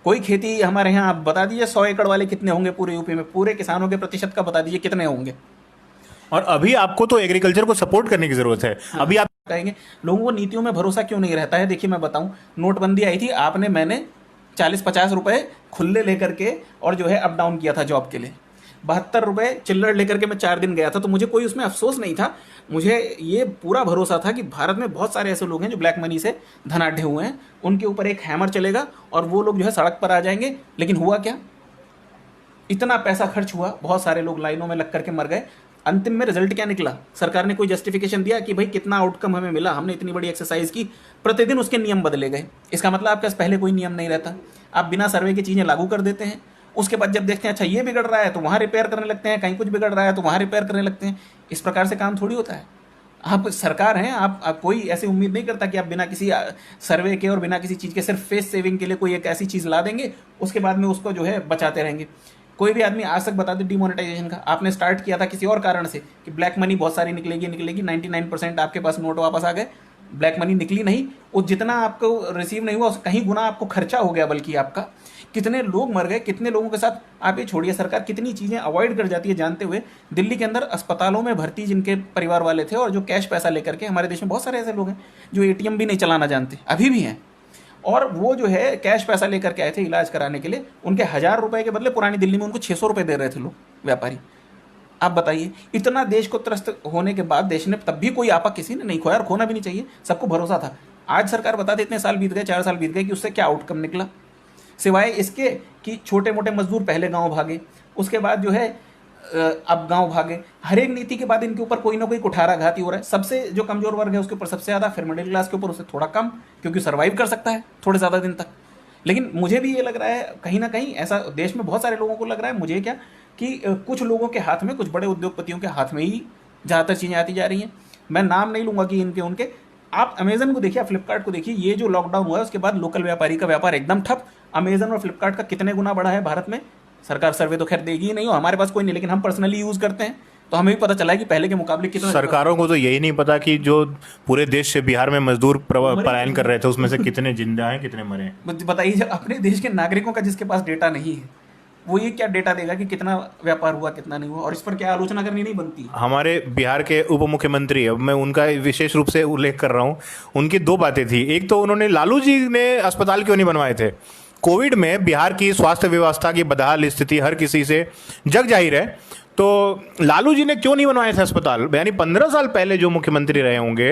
कोई खेती हमारे यहाँ, आप बता दीजिए 100 एकड़ वाले कितने होंगे पूरे यूपी में? पूरे किसानों के प्रतिशत का बता दीजिए कितने होंगे? और अभी आपको तो एग्रीकल्चर को सपोर्ट करने की ज़रूरत है। हाँ, अभी आप कहेंगे लोगों को नीतियों में भरोसा क्यों नहीं रहता है? देखिए मैं बताऊं, नोटबंदी आई थी, आपने मैंने 40-50 रुपए खुले लेकर के और जो है अप डाउन किया था जॉब के लिए। 72 रुपये चिल्लर लेकर के मैं 4 दिन गया था, तो मुझे कोई उसमें अफसोस नहीं था। मुझे ये पूरा भरोसा था कि भारत में बहुत सारे ऐसे लोग हैं जो ब्लैक मनी से धनाढ़ हुए हैं, उनके ऊपर एक हैमर चलेगा और वो लोग जो है सड़क पर आ जाएंगे। लेकिन हुआ क्या? इतना पैसा खर्च हुआ, बहुत सारे लोग लाइनों में लग करके मर गए। अंतिम में रिजल्ट क्या निकला? सरकार ने कोई जस्टिफिकेशन दिया कि भाई कितना आउटकम हमें मिला, हमने इतनी बड़ी एक्सरसाइज की, प्रतिदिन उसके नियम बदले गए। इसका मतलब आपके पास पहले कोई नियम नहीं रहता, आप बिना सर्वे की चीज़ें लागू कर देते हैं। उसके बाद जब देखते हैं अच्छा ये बिगड़ रहा है तो वहाँ रिपेयर करने लगते हैं, कहीं कुछ बिगड़ रहा है तो वहाँ रिपेयर करने लगते हैं। इस प्रकार से काम थोड़ी होता है। आप सरकार हैं, आप कोई ऐसी उम्मीद नहीं करता कि आप बिना किसी सर्वे के और बिना किसी चीज़ के सिर्फ फेस सेविंग के लिए कोई एक ऐसी चीज़ ला देंगे, उसके बाद में उसको जो है बचाते रहेंगे। कोई भी आदमी आज तक बता दे डिमोनेटाइजेशन का आपने स्टार्ट किया था किसी और कारण से कि ब्लैक मनी बहुत सारी निकलेगी, 99% आपके पास नोट वापस आ गए, ब्लैक मनी निकली नहीं। वो जितना आपको रिसीव नहीं हुआ, कहीं गुना आपको खर्चा हो गया। बल्कि आपका कितने लोग मर गए, कितने लोगों के साथ, आप ये छोड़िए, सरकार कितनी चीज़ें अवॉइड कर जाती है जानते हुए। दिल्ली के अंदर अस्पतालों में भर्ती जिनके परिवार वाले थे और जो कैश पैसा लेकर के, हमारे देश में बहुत सारे ऐसे लोग हैं जो एटीएम भी नहीं चलाना जानते, अभी भी हैं, और वो जो है कैश पैसा लेकर के आए थे इलाज कराने के लिए। उनके 1000 रुपये के बदले पुरानी दिल्ली में उनको 600 रुपये दे रहे थे लोग, व्यापारी। आप बताइए, इतना देश को त्रस्त होने के बाद देश ने तब भी कोई आपा किसी ने नहीं खोया, और खोना भी नहीं चाहिए, सबको भरोसा था। आज सरकार बता दे, इतने साल बीत गए, 4 साल बीत गए, कि उससे क्या आउटकम निकला, सिवाय इसके कि छोटे मोटे मजदूर पहले गांव भागे, उसके बाद जो है अब गांव भागे। हर एक नीति के बाद इनके ऊपर कोई ना कोई कुठाराघाती हो रहा है। सबसे जो कमजोर वर्ग है उसके ऊपर सबसे ज़्यादा, फिर मिडिल क्लास के ऊपर उससे थोड़ा कम, क्योंकि सर्वाइव कर सकता है थोड़े ज़्यादा दिन तक। लेकिन मुझे भी ये लग रहा है कहीं ना कहीं, ऐसा देश में बहुत सारे लोगों को लग रहा है, मुझे क्या, कि कुछ लोगों के हाथ में, कुछ बड़े उद्योगपतियों के हाथ में ही ज़्यादातर चीज़ें आती जा रही हैं। मैं नाम नहीं लूँगा कि इनके उनके, आप अमेजन को देखिए, फ्लिपकार्ट को देखिए, ये जो लॉकडाउन हुआ है उसके बाद लोकल व्यापारी का व्यापार एकदम ठप। अमेजन और फ्लिपकार्ट का कितने गुना बढ़ा है भारत में? सरकार सर्वे तो खैर देगी ही नहीं, हो हमारे पास कोई नहीं, लेकिन हम पर्सनली यूज़ करते हैं, तो हमें भी पता चला है कि पहले के मुकाबले कितना सरकारों को तो यही नहीं पता कि जो पूरे देश से बिहार में मजदूर पलायन कर रहे थे उसमें से कितने जिंदा हैं कितने मरे हैं। बताइए, जब अपने देश के नागरिकों का जिसके पास डेटा नहीं है वो ये क्या डेटा देगा कि कितना व्यापार हुआ कितना नहीं हुआ, और इस पर क्या आलोचना करनी नहीं बनती। हमारे बिहार के उप मुख्यमंत्री, अब मैं उनका विशेष रूप से उल्लेख कर रहा हूँ, उनकी दो बातें थी। एक तो उन्होंने लालू जी ने अस्पताल क्यों नहीं बनवाए थे। कोविड में बिहार की स्वास्थ्य व्यवस्था की बदहाल स्थिति हर किसी से जग जाहिर है, तो लालू जी ने क्यों नहीं बनवाए थे अस्पताल। यानी 15 साल पहले जो मुख्यमंत्री रहे होंगे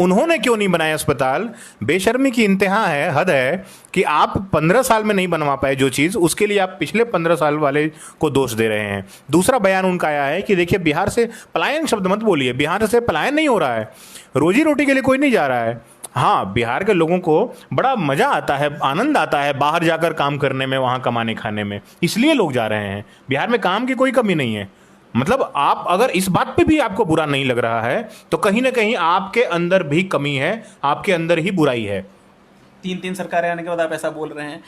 उन्होंने क्यों नहीं बनाए अस्पताल। बेशर्मी की इंतहा है, हद है कि आप 15 साल में नहीं बनवा पाए जो चीज़, उसके लिए आप पिछले 15 साल वाले को दोष दे रहे हैं। दूसरा बयान उनका आया है कि देखिए बिहार से पलायन शब्द मत बोलिए, बिहार से पलायन नहीं हो रहा है, रोजी रोटी के लिए कोई नहीं जा रहा है। हाँ, बिहार के लोगों को बड़ा मज़ा आता है, आनंद आता है बाहर जाकर काम करने में, वहाँ कमाने खाने में, इसलिए लोग जा रहे हैं। बिहार में काम की कोई कमी नहीं है। मतलब आप अगर इस बात पे भी आपको बुरा नहीं लग रहा है तो कहीं ना कहीं आपके अंदर भी कमी है, आपके अंदर ही बुराई है। 3 सरकारें आने के बाद आप ऐसा बोल रहे हैं,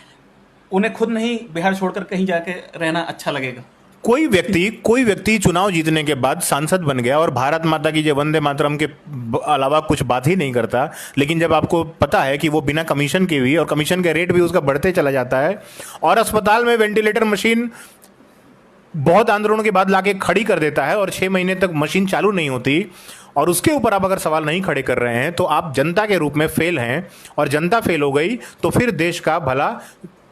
उन्हें खुद नहीं बिहार छोड़कर कहीं जाके रहना अच्छा लगेगा। कोई व्यक्ति चुनाव जीतने के बाद सांसद बन गया और भारत माता की जय वंदे मातरम के अलावा कुछ बात ही नहीं करता, लेकिन जब आपको पता है कि वो बिना कमीशन के भी, और कमीशन का रेट भी उसका बढ़ते चला जाता है, और अस्पताल में वेंटिलेटर मशीन बहुत आंदोलनों के बाद लाके खड़ी कर देता है और 6 महीने तक मशीन चालू नहीं होती, और उसके ऊपर आप अगर सवाल नहीं खड़े कर रहे हैं तो आप जनता के रूप में फेल हैं, और जनता फेल हो गई तो फिर देश का भला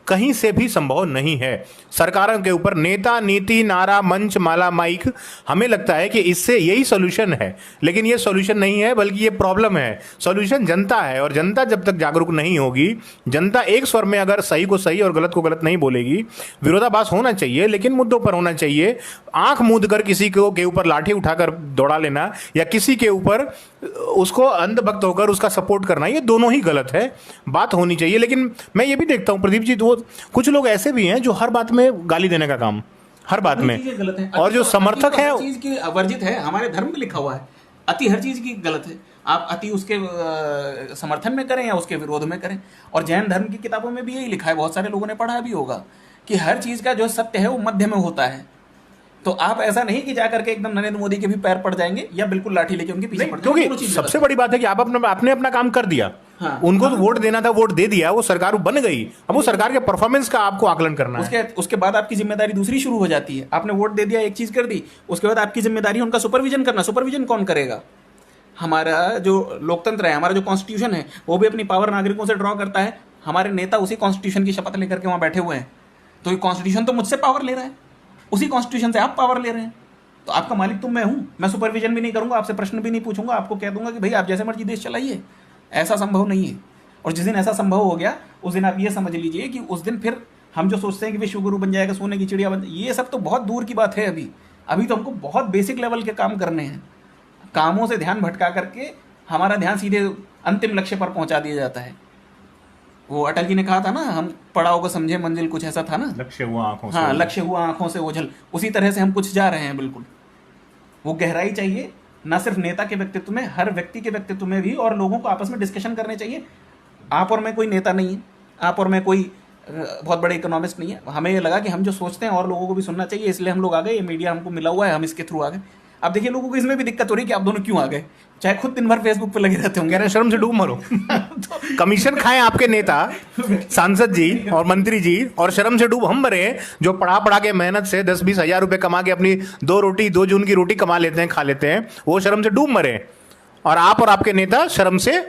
कहीं से भी संभव नहीं है। सरकारों के ऊपर नेता, नीति, नारा, मंच, माला, माइक, हमें लगता है कि इससे यही सॉल्यूशन है, लेकिन ये सॉल्यूशन नहीं है, बल्कि ये प्रॉब्लम है। सॉल्यूशन जनता है, और जनता जब तक जागरूक नहीं होगी, जनता एक स्वर में अगर सही को सही और गलत को गलत नहीं बोलेगी, विरोधाभास होना चाहिए लेकिन मुद्दों पर होना चाहिए। आंख मूंद कर किसी को के ऊपर लाठी उठाकर दौड़ा लेना या किसी के ऊपर उसको अंधभक्त होकर उसका सपोर्ट करना, ये दोनों ही गलत है। बात होनी चाहिए। लेकिन मैं ये भी देखता हूँ प्रदीप जी, तो कुछ लोग ऐसे भी हैं जो हर बात में गाली देने का काम, हर बात में, गलत है। और जो समर्थक है चीज की वर्जित है, हमारे धर्म में लिखा हुआ है, अति हर चीज की गलत है। आप अति उसके समर्थन में करें या उसके विरोध में करें। और जैन धर्म की किताबों में भी यही लिखा है, बहुत सारे लोगों ने पढ़ा भी होगा, कि हर चीज का जो सत्य है वो मध्य में होता है। तो आप ऐसा नहीं कि जाकर के एकदम नरेंद्र मोदी के भी पैर पड़ जाएंगे या बिल्कुल लाठी लेके उनके पीछे पड़ जाएंगे। क्योंकि सबसे बड़ी बात है कि आपने अपना काम कर दिया। हाँ, उनको तो वोट देना था, वोट दे दिया, वो सरकार बन गई। अब वो सरकार के परफॉर्मेंस का आपको आकलन करना है। उसके बाद आपकी जिम्मेदारी दूसरी शुरू हो जाती है। आपने वोट दे दिया, एक चीज कर दी, उसके बाद आपकी जिम्मेदारी है उनका सुपरविजन करना। सुपरविजन कौन करेगा? हमारा जो लोकतंत्र है, हमारा जो कॉन्स्टिट्यूशन है, वो भी अपनी पावर नागरिकों से ड्रॉ करता है। हमारे नेता उसी कॉन्स्टिट्यूशन की शपथ लेकर के वहां बैठे हुए हैं, तो ये कॉन्स्टिट्यूशन तो मुझसे पावर ले रहा है, उसी कॉन्स्टिट्यूशन से आप पावर ले रहे हैं। तो आपका मालिक तो मैं हूं, मैं सुपरविजन भी नहीं करूंगा, आपसे प्रश्न भी नहीं पूछूंगा, आपको कह दूंगा कि भाई आप जैसे मर्जी देश चलाइए। ऐसा संभव नहीं है। और जिस दिन ऐसा संभव हो गया, उस दिन आप ये समझ लीजिए कि उस दिन फिर हम जो सोचते हैं कि विश्व गुरु बन जाएगा, सोने की चिड़िया बन, ये सब तो बहुत दूर की बात है। अभी तो हमको बहुत बेसिक लेवल के काम करने हैं। कामों से ध्यान भटका करके हमारा ध्यान सीधे अंतिम लक्ष्य पर पहुंचा दिया जाता है। वो अटल जी ने कहा था ना, हम पड़ाव को समझे मंजिल, कुछ ऐसा था ना, लक्ष्य हुआ आंखों से। हाँ, लक्ष्य हुआ आंखों से ओझल। उसी तरह से हम कुछ जा रहे हैं। बिल्कुल वो गहराई चाहिए, ना सिर्फ नेता के व्यक्तित्व में, हर व्यक्ति के व्यक्तित्व में भी, और लोगों को आपस में डिस्कशन करने चाहिए। आप और मैं कोई नेता नहीं है, आप और मैं कोई बहुत बड़े इकोनॉमिस्ट नहीं है। हमें ये लगा कि हम जो सोचते हैं और लोगों को भी सुनना चाहिए, इसलिए हम लोग आ गए। ये मीडिया हमको मिला हुआ है, हम इसके थ्रू आ गए। अब देखिए लोगों को इसमें भी दिक्कत हो रही है कि आप दोनों क्यों आ गए, चाहे खुद दिन भर फेसबुक पे लगे रहते होंगे। अरे शर्म से डूब मरो। तो कमीशन खाएं आपके नेता, सांसद जी और मंत्री जी, और शर्म से डूब हम मरे जो पढ़ा के मेहनत से 10-20 हजार रुपए कमा के अपनी 2 जून की रोटी कमा लेते हैं, खा लेते हैं, वो शर्म से डूब मरे। और आप और आपके नेता शर्म से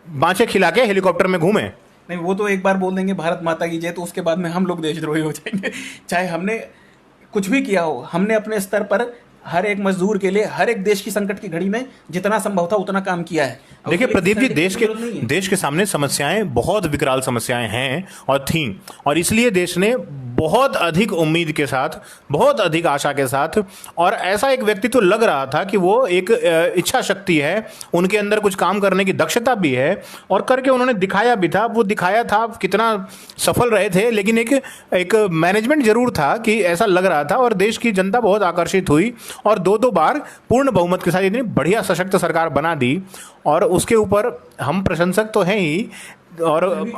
बाँचे खिला के हेलीकॉप्टर में घूमे। नहीं, वो तो एक बार बोल देंगे भारत माता की जय, तो उसके बाद में हम लोग देशद्रोही हो जाएंगे। चाहे हमने कुछ भी किया हो, हमने अपने स्तर पर हर एक मजदूर के लिए, हर एक देश की संकट की घड़ी में जितना संभव था उतना काम किया है। देखिए प्रदीप जी, देश के सामने समस्याएं, बहुत विकराल समस्याएं हैं और थीं, और इसलिए देश ने बहुत अधिक उम्मीद के साथ, बहुत अधिक आशा के साथ, और ऐसा एक व्यक्ति तो लग रहा था कि वो एक इच्छा शक्ति है, उनके अंदर कुछ काम करने की दक्षता भी है, और करके उन्होंने दिखाया भी था। वो दिखाया था, कितना सफल रहे थे, लेकिन एक मैनेजमेंट जरूर था कि ऐसा लग रहा था, और देश की जनता बहुत आकर्षित हुई और 2 बार पूर्ण बहुमत के साथ इतनी बढ़िया सशक्त सरकार बना दी। और उसके ऊपर हम प्रशंसक तो हैं ही, और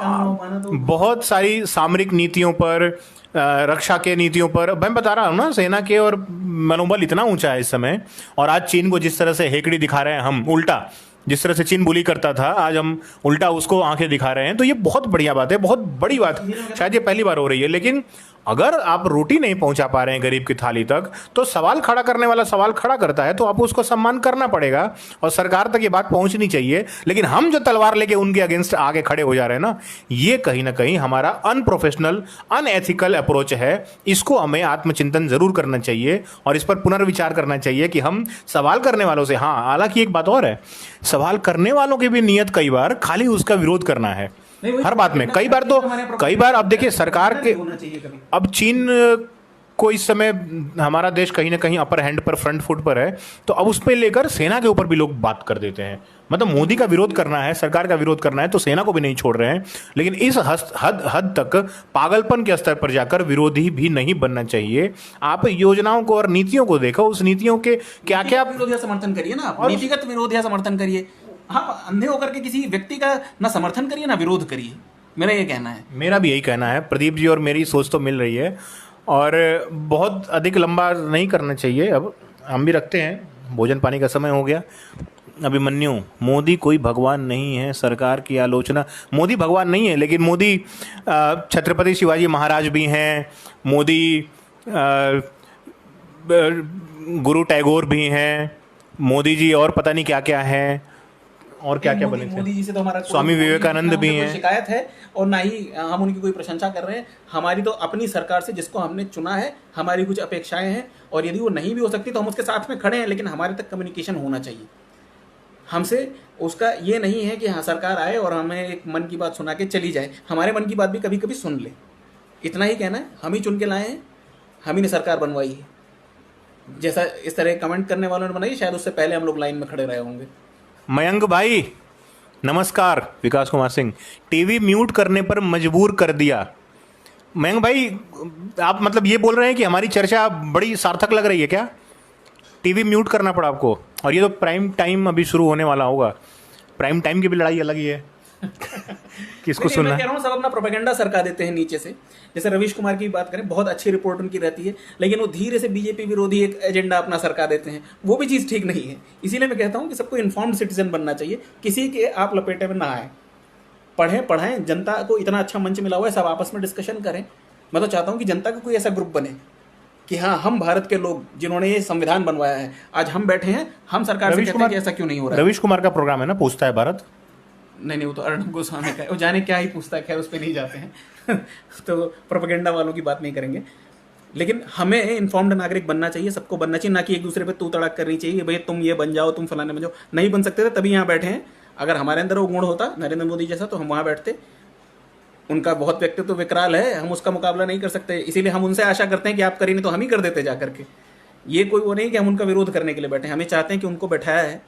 बहुत सारी सामरिक नीतियों पर, रक्षा के नीतियों पर मैं बता रहा हूँ ना, सेना के और मनोबल इतना ऊंचा है इस समय। और आज चीन को जिस तरह से हेकड़ी दिखा रहे हैं हम, उल्टा जिस तरह से चीन बुली करता था, आज हम उल्टा उसको आंखें दिखा रहे हैं। तो ये बहुत बढ़िया बात है, बहुत बड़ी बात है। शायद ये पहली बार हो रही है, लेकिन अगर आप रोटी नहीं पहुंचा पा रहे हैं गरीब की थाली तक, तो सवाल खड़ा करने वाला सवाल खड़ा करता है तो आपको उसको सम्मान करना पड़ेगा और सरकार तक ये बात पहुंचनी चाहिए। लेकिन हम जो तलवार लेके उनके अगेंस्ट आगे खड़े हो जा रहे हैं ना, ये कहीं ना कहीं हमारा अनप्रोफेशनल, अनएथिकल अप्रोच है। इसको हमें आत्मचिंतन जरूर करना चाहिए और इस पर पुनर्विचार करना चाहिए कि हम सवाल करने वालों से, हाँ हालांकि एक बात और है, सवाल करने वालों की भी नीयत कई बार खाली उसका विरोध करना है हर बात में। कई बार अब देखिए सरकार के, अब चीन को इस समय हमारा देश कहीं ना कहीं अपर हैंड पर, फ्रंट फुट पर है, तो अब उस पर लेकर सेना के ऊपर भी लोग बात कर देते हैं। मतलब मोदी का विरोध करना है, सरकार का विरोध करना है, तो सेना को भी नहीं छोड़ रहे हैं। लेकिन इस हद तक पागलपन के स्तर पर जाकर विरोधी भी नहीं बनना चाहिए। आप योजनाओं को और नीतियों को देखो, उस नीतियों के क्या क्या विरोध या समर्थन करिए ना, नीतिगत विरोध या समर्थन करिए। हाँ, अंधे होकर के किसी व्यक्ति का ना समर्थन करिए ना विरोध करिए, मेरा ये कहना है। मेरा भी यही कहना है। प्रदीप जी और मेरी सोच तो मिल रही है और बहुत अधिक लंबा नहीं करना चाहिए। अब हम भी रखते हैं, भोजन पानी का समय हो गया। अभिमन्यु, मोदी कोई भगवान नहीं है, सरकार की आलोचना। मोदी भगवान नहीं है, लेकिन मोदी छत्रपति शिवाजी महाराज भी हैं, मोदी गुरु टैगोर भी हैं, मोदी जी और पता नहीं क्या क्या है और क्या क्या बने थे। मोदी जी से तो हमारा स्वामी विवेकानंद भी हैं। शिकायत है और ना ही हम उनकी कोई प्रशंसा कर रहे हैं। हमारी तो अपनी सरकार से, जिसको हमने चुना है, हमारी कुछ अपेक्षाएं हैं और यदि वो नहीं भी हो सकती तो हम उसके साथ में खड़े हैं, लेकिन हमारे तक कम्युनिकेशन होना चाहिए हमसे। उसका ये नहीं है कि हाँ सरकार आए और हमें एक मन की बात सुना के चली जाए, हमारे मन की बात भी कभी कभी सुन ले। इतना ही कहना है, हम ही चुन के लाए हैं, हम ही ने सरकार बनवाई है। जैसा इस तरह कमेंट करने वालों ने बनाई, शायद उससे पहले हम लोग लाइन में खड़े रहे होंगे। मयंक भाई नमस्कार। विकास कुमार सिंह, टीवी म्यूट करने पर मजबूर कर दिया। मयंक भाई, आप मतलब ये बोल रहे हैं कि हमारी चर्चा बड़ी सार्थक लग रही है क्या? टीवी म्यूट करना पड़ा आपको? और ये तो प्राइम टाइम अभी शुरू होने वाला होगा। प्राइम टाइम की भी लड़ाई अलग ही है। किसको सुनना है? मैं कह रहा हूँ सब अपना प्रोपेगेंडा सरका देते हैं नीचे से। जैसे रवीश कुमार की बात करें, बहुत अच्छी रिपोर्ट उनकी रहती है, लेकिन वो धीरे से बीजेपी विरोधी एक एजेंडा अपना सरका देते हैं। वो भी चीज़ ठीक नहीं है। इसीलिए मैं कहता हूँ कि सबको इन्फॉर्म्ड सिटीजन बनना चाहिए, किसी के आप लपेटे में ना आए। पढ़ें, जनता को इतना अच्छा मंच मिला हुआ है, सब आपस में डिस्कशन करें। मैं तो चाहता हूँ कि जनता का कोई ऐसा ग्रुप बने कि हाँ, हम भारत के लोग जिन्होंने ये संविधान बनवाया है, आज हम बैठे हैं, हम सरकार से कहते हैं कि ऐसा क्यों नहीं हो रहा है। रवीश कुमार का प्रोग्राम है ना, पूछता है भारत। नहीं, वो तो अर्णब गोस्वामी का है, वो जाने क्या ही पूछता है, खैर उस पर नहीं जाते हैं। तो प्रोपेगेंडा वालों की बात नहीं करेंगे। लेकिन हमें इन्फॉर्म्ड नागरिक बनना चाहिए, सबको बनना चाहिए, ना कि एक दूसरे पे तू तड़ाक करनी चाहिए, भाई तुम ये बन जाओ, तुम फलाने बन जाओ। नहीं बन सकते थे तभी यहाँ बैठे हैं। अगर हमारे अंदर वो गुण होता नरेंद्र मोदी जैसा, तो हम वहाँ बैठते। उनका बहुत व्यक्तित्व तो विकराल है, हम उसका मुकाबला नहीं कर सकते, इसीलिए हम उनसे आशा करते हैं कि आप करिए, नहीं तो हम ही कर देते जा करके। ये कोई वो नहीं कि हम उनका विरोध करने के लिए बैठे हैं, हमें चाहते हैं कि उनको बैठाया है,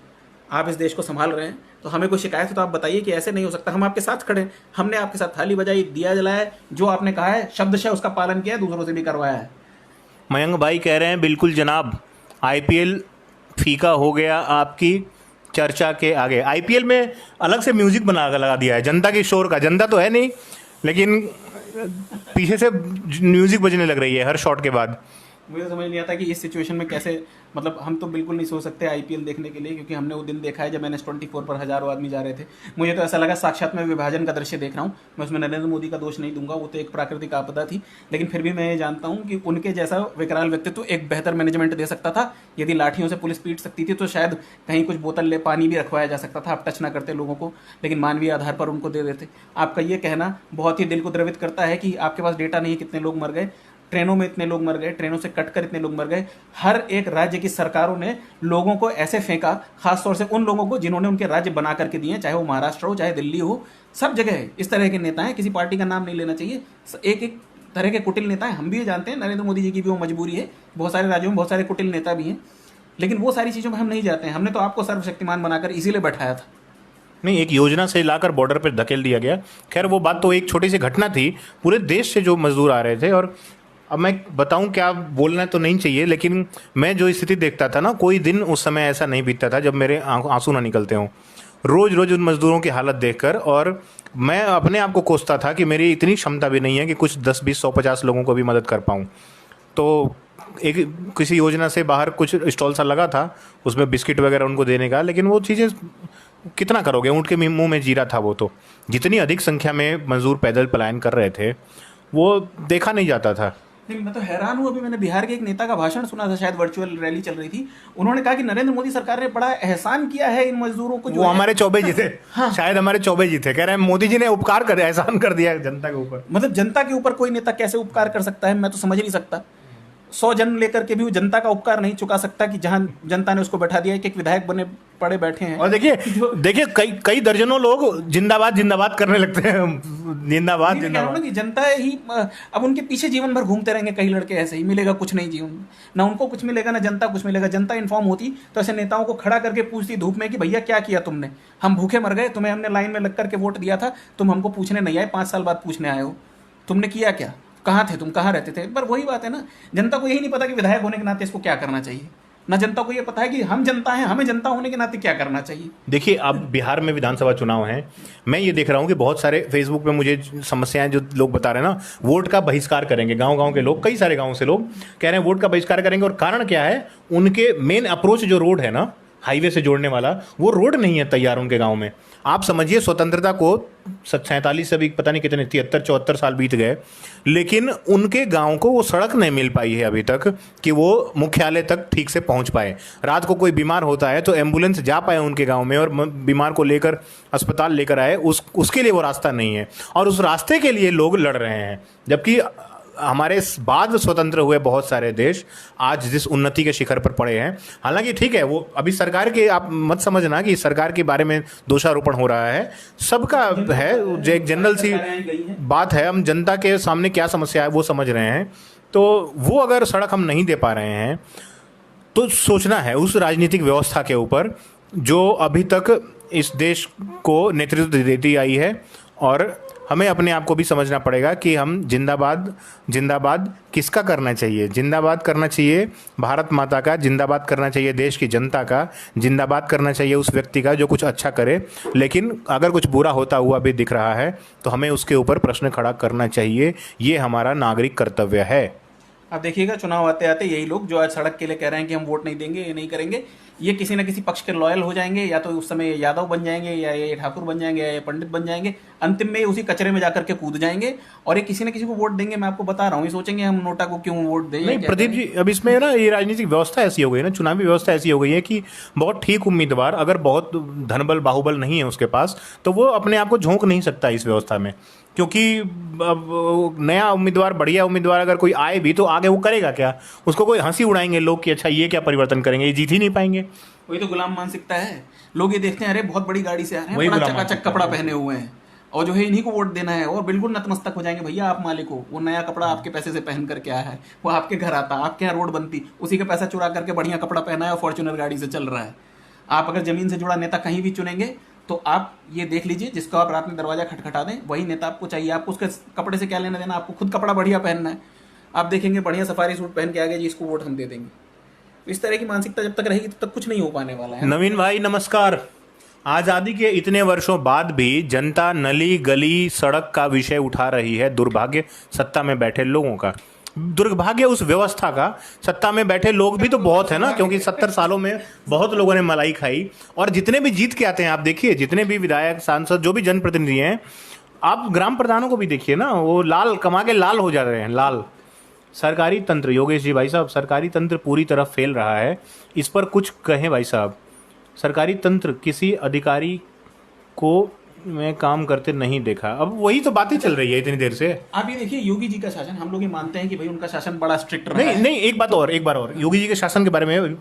आप इस देश को संभाल रहे हैं, तो हमें कोई शिकायत है तो आप बताइए कि ऐसे नहीं हो सकता। हम आपके साथ खड़े हैं, हमने आपके साथ थाली बजाई, दिया जलाया, जो आपने कहा है शब्दशः उसका पालन किया है, दूसरों से भी करवाया है। मयंक भाई कह रहे हैं बिल्कुल जनाब, आईपीएल फीका हो गया आपकी चर्चा के आगे। आईपीएल में अलग से म्यूजिक लगा दिया है जनता के शोर का। जनता तो है नहीं, लेकिन पीछे से म्यूजिक बजने लग रही है हर शॉट के बाद। मुझे समझ नहीं आता कि इस सिचुएशन में कैसे, मतलब हम तो बिल्कुल नहीं सो सकते आईपीएल देखने के लिए, क्योंकि हमने वो दिन देखा है जब NH24 पर हजारों आदमी जा रहे थे। मुझे तो ऐसा लगा साक्षात में विभाजन का दृश्य देख रहा हूँ। मैं उसमें नरेंद्र मोदी का दोष नहीं दूंगा, वो तो एक प्राकृतिक आपदा थी, लेकिन फिर भी मैं ये जानता हूँ कि उनके जैसा विकराल व्यक्तित्व एक बेहतर मैनेजमेंट दे सकता था। यदि लाठियों से पुलिस पीट सकती थी तो शायद कहीं कुछ बोतल ले पानी भी रखवाया जा सकता था। आप टच ना करते लोगों को, लेकिन मानवीय आधार पर उनको दे देते। आपका ये कहना बहुत ही दिल को द्रवित करता है कि आपके पास डेटा नहीं कितने लोग मर गए, ट्रेनों में इतने लोग मर गए, ट्रेनों से कटकर इतने लोग मर गए। हर एक राज्य की सरकारों ने लोगों को ऐसे फेंका, खासतौर से उन लोगों को जिन्होंने उनके राज्य बना करके दिए, चाहे वो महाराष्ट्र हो, चाहे दिल्ली हो, सब जगह इस तरह के नेता हैं। किसी पार्टी का नाम नहीं लेना चाहिए, एक एक तरह के कुटिल नेता हैं। हम भी ये जानते हैं नरेंद्र मोदी जी की भी वो मजबूरी है, बहुत सारे राज्यों में बहुत सारे कुटिल नेता भी हैं, लेकिन वो सारी चीज़ों में हम नहीं जाते हैं। हमने तो आपको सर्वशक्तिमान बनाकर इसीलिए बैठाया था। नहीं, एक योजना से लाकर बॉर्डर पर धकेल दिया गया। खैर वो बात तो एक छोटी सी घटना थी, पूरे देश से जो मजदूर आ रहे थे। और अब मैं बताऊं, क्या बोलना तो नहीं चाहिए, लेकिन मैं जो स्थिति देखता था ना, कोई दिन उस समय ऐसा नहीं बीतता था जब मेरे आंसू ना निकलते हों। रोज रोज उन मजदूरों की हालत देखकर, और मैं अपने आप को कोसता था कि मेरी इतनी क्षमता भी नहीं है कि कुछ 10 20 100 50 लोगों को भी मदद कर पाऊँ। तो एक किसी योजना से बाहर कुछ स्टॉल सा लगा था, उसमें बिस्किट वगैरह उनको देने का, लेकिन वो चीज़ें कितना करोगे, ऊँट के मुंह में जीरा था वो। तो जितनी अधिक संख्या में मजदूर पैदल पलायन कर रहे थे वो देखा नहीं जाता था। नहीं, मैं तो हैरान हूँ। अभी मैंने बिहार के एक नेता का भाषण सुना था, शायद वर्चुअल रैली चल रही थी। उन्होंने कहा कि नरेंद्र मोदी सरकार ने बड़ा एहसान किया है इन मजदूरों को, जो वो है। हमारे चौबे जी थे। हाँ। शायद हमारे चौबे जी थे, कह रहे हैं मोदी जी ने उपकार कर एहसान कर दिया है जनता के ऊपर। मतलब जनता के ऊपर कोई नेता कैसे उपकार कर सकता है, मैं तो समझ नहीं सकता। 100 जन लेकर के भी वो जनता का उपकार नहीं चुका सकता, कि जहां जनता ने उसको बैठा दिया है कि एक विधायक बने पड़े बैठे हैं। और देखिए कई दर्जनों लोग जिंदाबाद जिंदाबाद करने लगते हैं, जिंदाबाद नहीं, मैं कह रहा हूं ना जिंदाबाद। कि जनता ही अब उनके पीछे जीवन भर घूमते रहेंगे कई लड़के ऐसे ही, मिलेगा कुछ नहीं जीवन में। ना उनको कुछ मिलेगा, ना जनता कुछ मिलेगा। जनता इन्फॉर्म होती तो ऐसे नेताओं को खड़ा करके पूछती धूप में कि भैया क्या किया तुमने, हम भूखे मर गए, तुम्हें हमने लाइन में लग करके वोट दिया था, तुम हमको पूछने नहीं आए, 5 साल बाद पूछने आए हो, तुमने किया क्या, कहाँ थे तुम, कहाँ रहते थे। पर वही बात है ना, जनता को यही नहीं पता कि विधायक होने के नाते इसको क्या करना चाहिए। ना जनता को ये पता है कि हम जनता हैं, हमें जनता होने के नाते क्या करना चाहिए। देखिए अब बिहार में विधानसभा चुनाव हैं, मैं ये देख रहा हूँ कि बहुत सारे फेसबुक पे मुझे समस्याएं जो लोग बता रहे हैं ना, वोट का बहिष्कार करेंगे। गांव-गांव के लोग, कई सारे गांव से लोग कह रहे हैं वोट का बहिष्कार करेंगे। और कारण क्या है, उनके मेन अप्रोच जो रोड है ना, हाईवे से जोड़ने वाला, वो रोड नहीं है तैयार उनके गांव में। आप समझिए स्वतंत्रता को 47 से भी पता नहीं कितने 73 74 साल बीत गए, लेकिन उनके गांव को वो सड़क नहीं मिल पाई है अभी तक कि वो मुख्यालय तक ठीक से पहुंच पाए। रात को कोई बीमार होता है तो एम्बुलेंस जा पाए उनके गांव में और बीमार को लेकर अस्पताल लेकर आए, उसके लिए वो रास्ता नहीं है। और उस रास्ते के लिए लोग लड़ रहे हैं, जबकि हमारे बाद स्वतंत्र हुए बहुत सारे देश आज जिस उन्नति के शिखर पर पड़े हैं। हालांकि ठीक है, वो अभी सरकार के, आप मत समझना कि सरकार के बारे में दोषारोपण हो रहा है, सबका है, जो एक जनरल सी बात है। हम जनता के सामने क्या समस्या है वो समझ रहे हैं। तो वो अगर सड़क हम नहीं दे पा रहे हैं तो सोचना है उस राजनीतिक व्यवस्था के ऊपर जो अभी तक इस देश को नेतृत्व देती आई है। और हमें अपने आप को भी समझना पड़ेगा कि हम जिंदाबाद जिंदाबाद किसका करना चाहिए। जिंदाबाद करना चाहिए भारत माता का, जिंदाबाद करना चाहिए देश की जनता का, जिंदाबाद करना चाहिए उस व्यक्ति का जो कुछ अच्छा करे। लेकिन अगर कुछ बुरा होता हुआ भी दिख रहा है तो हमें उसके ऊपर प्रश्न खड़ा करना चाहिए। ये हमारा नागरिक कर्तव्य है। अब देखिएगा, चुनाव आते आते यही लोग जो आज सड़क के लिए कह रहे हैं कि हम वोट नहीं देंगे, ये नहीं करेंगे, ये किसी न किसी पक्ष के लॉयल हो जाएंगे। या तो उस समय यादव बन जाएंगे, या ये ठाकुर बन जाएंगे, या ये पंडित बन जाएंगे। अंतिम में उसी कचरे में जाकर के कूद जाएंगे और ये किसी न किसी को वोट देंगे। मैं आपको बता रहा हूँ, ये सोचेंगे हम नोटा को क्यों वोट दें। नहीं प्रदीप जी, अब इसमें ना ये राजनीतिक व्यवस्था ऐसी हो गई है ना, चुनावी व्यवस्था ऐसी हो गई है कि बहुत ठीक उम्मीदवार अगर बहुत धनबल बाहुबल नहीं है उसके पास तो वो अपने आप को झोंक नहीं सकता इस व्यवस्था में। क्योंकि अब नया उम्मीदवार, बढ़िया उम्मीदवार अगर कोई आए भी तो आगे वो करेगा क्या, उसको कोई हंसी उड़ाएंगे लोग कि अच्छा ये क्या परिवर्तन करेंगे, ये जीत ही नहीं पाएंगे। वही तो गुलाम मानसिकता है। लोग ये देखते हैं अरे बहुत बड़ी गाड़ी से आ रहे वही हैं, बड़ा गुलाम चकाचक कपड़ा पहने हुए हैं, और जो है इन्हीं को वोट देना है, और बिल्कुल नतमस्तक हो जाएंगे। भैया आप मालिक हो, वो नया कपड़ा आपके पैसे से पहन करके आया है, वो आपके घर आता, आपके यहाँ रोड बनती, उसी का पैसा चुरा करके बढ़िया कपड़ा पहना है और फॉर्च्यूनर गाड़ी से चल रहा है। आप अगर जमीन से जुड़ा नेता कहीं भी चुनेंगे तो आप ये देख लीजिए, जिसको आप रात में दरवाजा खटखटा दें वही नेता आपको चाहिए। आपको उसके कपड़े से क्या लेना देना, आपको खुद कपड़ा बढ़िया पहनना है। आप देखेंगे बढ़िया सफारी सूट पहन के आगे जी इसको वोट हम दे देंगे। इस तरह की मानसिकता जब तक रहेगी तब तक कुछ नहीं हो पाने वाला है। नवीन भाई नमस्कार। आज़ादी के इतने वर्षों बाद भी जनता नली गली सड़क का विषय उठा रही है। दुर्भाग्य सत्ता में बैठे लोगों का, दुर्भाग्य उस व्यवस्था का। सत्ता में बैठे लोग भी तो बहुत है ना, क्योंकि 70 सालों में बहुत लोगों ने मलाई खाई। और जितने भी जीत के आते हैं, आप देखिए जितने भी विधायक सांसद जो भी जनप्रतिनिधि हैं, आप ग्राम प्रधानों को भी देखिए ना, वो लाल कमा के लाल हो जा रहे हैं, लाल। सरकारी तंत्र, योगेश जी भाई साहब, सरकारी तंत्र पूरी तरह फेल रहा है। इस पर कुछ कहें भाई साहब। सरकारी तंत्र किसी अधिकारी को मैं काम करते नहीं देखा। अब वही तो बातें चल रही है इतनी देर से। आप ये देखिए योगी जी का शासन, हम लोग ये मानते हैं कि भाई उनका शासन बड़ा स्ट्रिक्ट रहा है। नहीं, एक बार और योगी जी के शासन के बारे में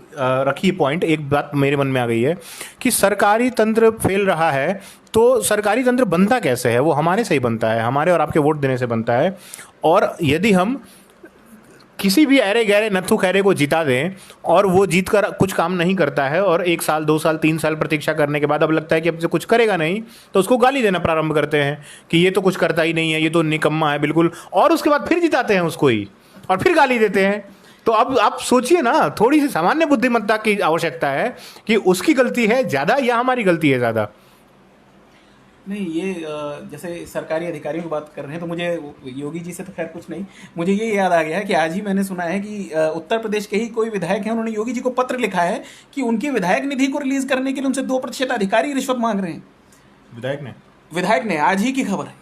रखिए पॉइंट। एक बात मेरे मन में आ गई है कि सरकारी तंत्र फेल रहा है, तो सरकारी तंत्र बनता कैसे है? वो हमारे से ही बनता है, हमारे और आपके वोट देने से बनता है। और यदि हम किसी भी अरे गहरे नत्थु खैरे को जिता दें और वो जीत कर कुछ काम नहीं करता है, और 1 साल 2 साल 3 साल प्रतीक्षा करने के बाद अब लगता है कि अब से कुछ करेगा नहीं, तो उसको गाली देना प्रारंभ करते हैं कि ये तो कुछ करता ही नहीं है, ये तो निकम्मा है बिल्कुल। और उसके बाद फिर जिताते हैं उसको ही और फिर गाली देते हैं। तो अब आप सोचिए ना, थोड़ी सी सामान्य बुद्धिमत्ता की आवश्यकता है कि उसकी गलती है ज़्यादा या हमारी गलती है ज़्यादा। नहीं, ये जैसे सरकारी अधिकारियों की बात कर रहे हैं तो मुझे योगी जी से तो खैर कुछ नहीं, मुझे ये याद आ गया है कि आज ही मैंने सुना है कि उत्तर प्रदेश के ही कोई विधायक हैं, उन्होंने योगी जी को पत्र लिखा है कि उनकी विधायक निधि को रिलीज करने के लिए उनसे 2% अधिकारी रिश्वत मांग रहे हैं। विधायक ने, आज ही की खबर है।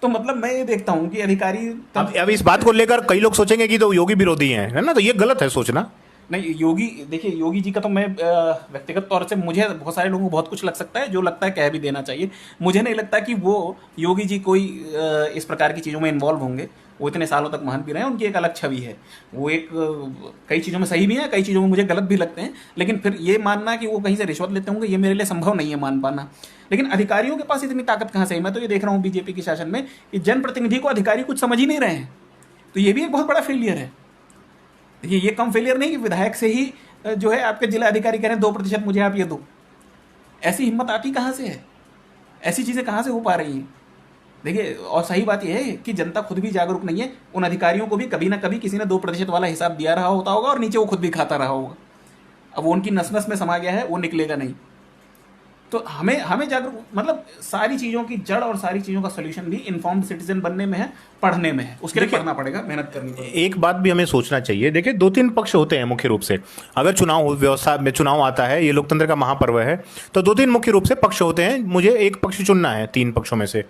तो मतलब मैं ये देखता हूँ कि अधिकारी अब इस बात को लेकर कई लोग सोचेंगे कि तो योगी विरोधी हैं, है ना, तो ये गलत है सोचना। नहीं, योगी, देखिए योगी जी का तो मैं व्यक्तिगत तौर से, मुझे बहुत सारे लोगों को बहुत कुछ लग सकता है, जो लगता है कह भी देना चाहिए। मुझे नहीं लगता कि वो योगी जी कोई इस प्रकार की चीज़ों में इन्वॉल्व होंगे। वो इतने सालों तक महान भी रहे हैं, उनकी एक अलग छवि है। वो एक कई चीज़ों में सही भी हैं, कई चीज़ों में मुझे गलत भी लगते हैं, लेकिन फिर ये मानना कि वो कहीं से रिश्वत लेते होंगे, ये मेरे लिए संभव नहीं है मान पाना। लेकिन अधिकारियों के पास इतनी ताकत कहाँ से है? मैं तो ये देख रहा हूँ बीजेपी के शासन में कि जनप्रतिनिधि को अधिकारी कुछ समझ ही नहीं रहे हैं। तो ये भी एक बहुत बड़ा फेलियर है। ये कम फेलियर नहीं कि विधायक से ही जो है आपके जिला अधिकारी कह रहे हैं 2% मुझे आप ये दो। ऐसी हिम्मत आती कहाँ से है? ऐसी चीज़ें कहाँ से हो पा रही हैं? देखिए, और सही बात यह है कि जनता खुद भी जागरूक नहीं है। उन अधिकारियों को भी कभी ना कभी किसी ने 2% वाला हिसाब दिया रहा होता होगा और नीचे वो खुद भी खाता रहा होगा। अब वो उनकी नस नस में समा गया है, वो निकलेगा नहीं। तो हमें जागरूक, मतलब सारी चीज़ों की जड़ और सारी चीज़ों का सोल्यूशन भी इन्फॉर्म्ड सिटीजन बनने में है, पढ़ने में है। उसके लिए पढ़ना पड़ेगा, मेहनत करनी पड़ेगी। एक बात भी हमें सोचना चाहिए। देखिए, 2-3 पक्ष होते हैं मुख्य रूप से। अगर चुनाव व्यवस्था में चुनाव आता है, ये लोकतंत्र का महापर्व है, तो 2-3 मुख्य रूप से पक्ष होते हैं। मुझे एक पक्ष चुनना है 3 पक्षों में से।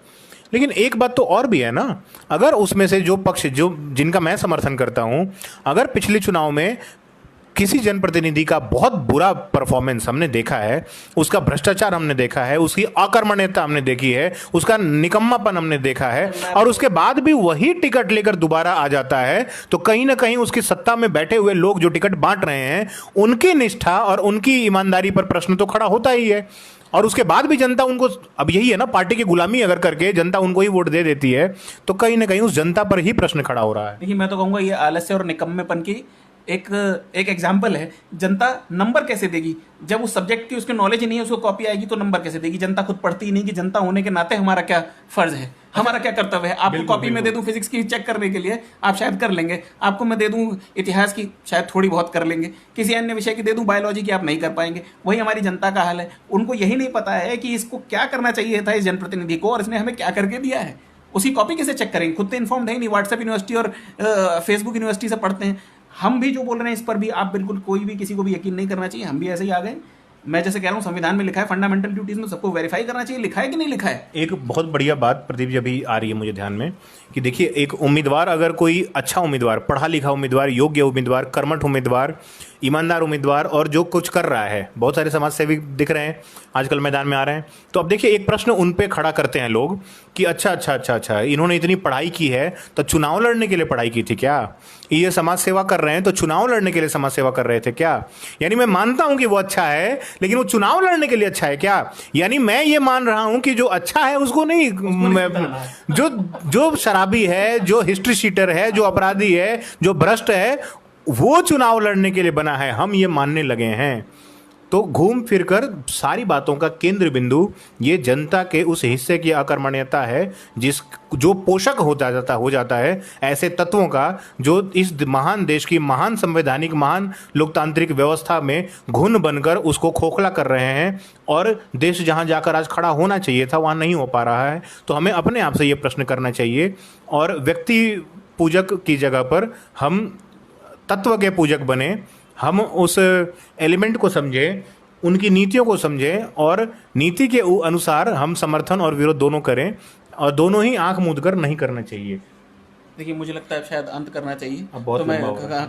लेकिन एक बात तो और भी है ना, अगर उसमें से जो पक्ष जिनका मैं समर्थन करता हूं, अगर पिछले चुनाव में किसी जनप्रतिनिधि का बहुत बुरा परफॉर्मेंस हमने देखा है, उसका भ्रष्टाचार हमने देखा है, उसकी अकर्मण्यता हमने देखी है, उसका निकम्मापन हमने देखा है, और उसके बाद भी वही टिकट लेकर दोबारा आ जाता है, तो कहीं ना कहीं उसकी सत्ता में बैठे हुए लोग जो टिकट बांट रहे हैं, उनकी निष्ठा और उनकी ईमानदारी पर प्रश्न तो खड़ा होता ही है। और उसके बाद भी जनता उनको, अब यही है ना, पार्टी की गुलामी अगर करके जनता उनको ही वोट दे देती है, तो कहीं ना कहीं उस जनता पर ही प्रश्न खड़ा हो रहा है। देखिए, मैं तो कहूँगा ये आलस्य और निकम्मेपन की एक एग्जाम्पल है। जनता नंबर कैसे देगी जब उस सब्जेक्ट की उसके नॉलेज ही नहीं है, उसको कॉपी आएगी तो नंबर कैसे देगी? जनता खुद पढ़ती ही नहीं कि जनता होने के नाते हमारा क्या फर्ज है, हमारा क्या कर्तव्य है। आपको कॉपी में दे दूं फिजिक्स की चेक करने के लिए, आप शायद कर लेंगे। आपको मैं दे दूं इतिहास की, शायद थोड़ी बहुत कर लेंगे। किसी अन्य विषय की दे दूं बायोलॉजी की, आप नहीं कर पाएंगे। वही हमारी जनता का हाल है। उनको यही नहीं पता है कि इसको क्या करना चाहिए था इस जनप्रतिनिधि को, और इसने हमें क्या करके दिया है। उसी कॉपी कैसे चेक करेंगे? खुद तो इन्फॉर्म्ड है नहीं, व्हाट्सएप यूनिवर्सिटी और फेसबुक यूनिवर्सिटी से पढ़ते हैं। हम भी जो बोल रहे हैं इस पर भी आप बिल्कुल कोई भी किसी को भी यकीन नहीं करना चाहिए। हम भी ऐसे ही आ गए। मैं जैसे कह रहा हूँ, संविधान में लिखा है फंडामेंटल ड्यूटीज में सबको वेरीफाई करना चाहिए, लिखा है कि नहीं लिखा है। एक बहुत बढ़िया बात प्रदीप जी अभी आ रही है मुझे ध्यान में, कि देखिए, एक उम्मीदवार, अगर कोई अच्छा उम्मीदवार, पढ़ा लिखा उम्मीदवार, योग्य उम्मीदवार, कर्मठ उम्मीदवार, ईमानदार उम्मीदवार, और जो कुछ कर रहा है, बहुत सारे समाज सेवी दिख रहे हैं आजकल मैदान में आ रहे हैं, तो अब देखिए एक प्रश्न उन पे खड़ा करते हैं लोग कि अच्छा, इन्होंने इतनी पढ़ाई की है तो चुनाव लड़ने के लिए पढ़ाई की थी क्या? ये समाज सेवा कर रहे हैं तो चुनाव लड़ने के लिए समाज सेवा कर रहे थे क्या? यानी मैं मानता हूं कि वो अच्छा है, लेकिन वो चुनाव लड़ने के लिए अच्छा है क्या? यानी मैं ये मान रहा हूं कि जो अच्छा है उसको नहीं, जो शराबी है, जो हिस्ट्री शीटर है, जो अपराधी है, जो भ्रष्ट है, वो चुनाव लड़ने के लिए बना है, हम ये मानने लगे हैं। तो घूम फिरकर सारी बातों का केंद्र बिंदु ये जनता के उस हिस्से की अकर्मण्यता है जो पोषक हो जाता है ऐसे तत्वों का, जो इस महान देश की महान संवैधानिक, महान लोकतांत्रिक व्यवस्था में घुन बनकर उसको खोखला कर रहे हैं, और देश जहां जाकर आज खड़ा होना चाहिए था वहां नहीं हो पा रहा है। तो हमें अपने आप से ये प्रश्न करना चाहिए, और व्यक्ति पूजक की जगह पर हम तत्व के पूजक बने। हम उस एलिमेंट को समझें, उनकी नीतियों को समझें, और नीति के अनुसार हम समर्थन और विरोध दोनों करें, और दोनों ही आंख मूंद कर नहीं करना चाहिए। देखिए, मुझे लगता है शायद अंत करना चाहिए। बहुत तो मैं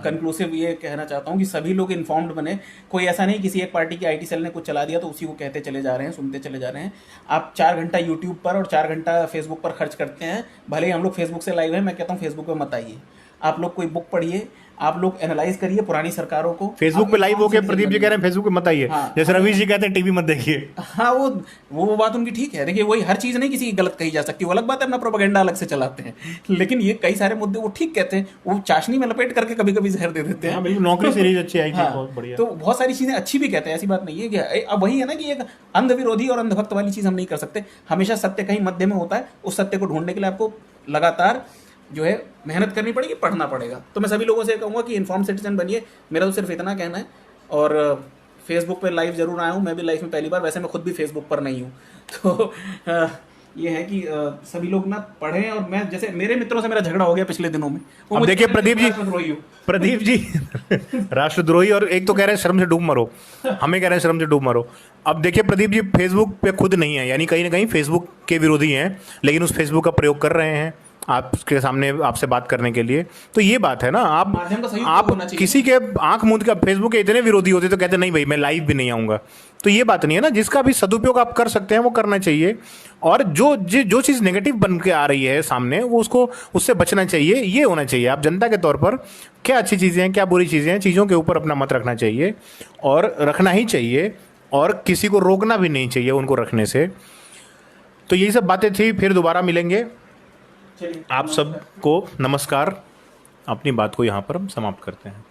कंक्लूसिव ये कहना चाहता हूँ कि सभी लोग इन्फॉर्म्ड बने। कोई ऐसा नहीं किसी एक पार्टी की आईटी सेल ने कुछ चला दिया तो उसी को कहते चले जा रहे हैं, सुनते चले जा रहे हैं। आप 4 घंटा यूट्यूब पर और 4 घंटा फेसबुक पर खर्च करते हैं, भले ही हम लोग फेसबुक से लाइव हैं, मैं कहता हूँ फेसबुक पर मत आइए। आप लोग कोई बुक पढ़िए, आप लोग एनालाइज करिए पुरानी सरकारों को। फेसबुक पे लाइव होके प्रदीप जी कह रहे हैं फेसबुक पे मत आइए, जैसे रवीश जी कहते हैं टीवी मत देखिए। हाँ, वो बात उनकी ठीक है। देखिए, वही हर चीज़ नहीं किसी की गलत कही जा सकती, वो अलग बात है, अपना प्रोपेगेंडा अलग से चलाते हैं। लेकिन ये कई सारे मुद्दे वो ठीक कहते हैं, वो चाशनी में लपेट करके कभी कभी जहर दे देते हैं। बिल्कुल, नौकरी सीरीज अच्छी आई थी, बहुत बढ़िया। तो बहुत सारी चीज़ें अच्छी भी कहते हैं, ऐसी बात नहीं है कि अब वही है ना कि एक अंध विरोधी और अंधभक्त वाली चीज़ हम नहीं कर सकते। हमेशा सत्य कहीं मध्य में होता है, उस सत्य को ढूंढने के लिए आपको लगातार जो है मेहनत करनी पड़ेगी, पढ़ना पड़ेगा। तो मैं सभी लोगों से कहूँगा कि इन्फॉर्म सिटीजन बनिए, मेरा तो सिर्फ इतना कहना है। और फेसबुक पे लाइव जरूर आया हूँ, मैं भी लाइफ में पहली बार, वैसे मैं खुद भी फेसबुक पर नहीं हूँ। तो ये है कि सभी लोग ना पढ़ें। और मैं जैसे मेरे मित्रों से मेरा झगड़ा हो गया पिछले दिनों में, वो अब मुझे देखिए कह रहे थे, प्रदीप जी, राष्ट्रद्रोही हो। प्रदीप जी राष्ट्रद्रोही, और एक तो कह रहे हैं शर्म से डूब मरो, हमें कह रहे हैं शर्म से डूब मरो। अब देखिए प्रदीप जी फेसबुक पे खुद नहीं है, यानी कहीं ना कहीं फेसबुक के विरोधी हैं, लेकिन उस फेसबुक का प्रयोग कर रहे हैं आपके सामने आपसे बात करने के लिए। तो ये बात है ना, माध्यम का सही उपयोग आप होना चाहिए। किसी के आंख मूंद के फेसबुक के इतने विरोधी होते तो कहते नहीं भाई मैं लाइव भी नहीं आऊँगा। तो ये बात नहीं है ना, जिसका भी सदुपयोग आप कर सकते हैं वो करना चाहिए। और जो चीज़ नेगेटिव बन के आ रही है सामने, वो उसको उससे बचना चाहिए। ये होना चाहिए आप जनता के तौर पर क्या अच्छी चीज़ें हैं क्या बुरी चीज़ें हैं, चीज़ों के ऊपर अपना मत रखना चाहिए, और रखना ही चाहिए, और किसी को रोकना भी नहीं चाहिए उनको रखने से। तो यही सब बातें थी, फिर दोबारा मिलेंगे। चलिए, आप सबको नमस्कार। अपनी बात को यहाँ पर हम समाप्त करते हैं।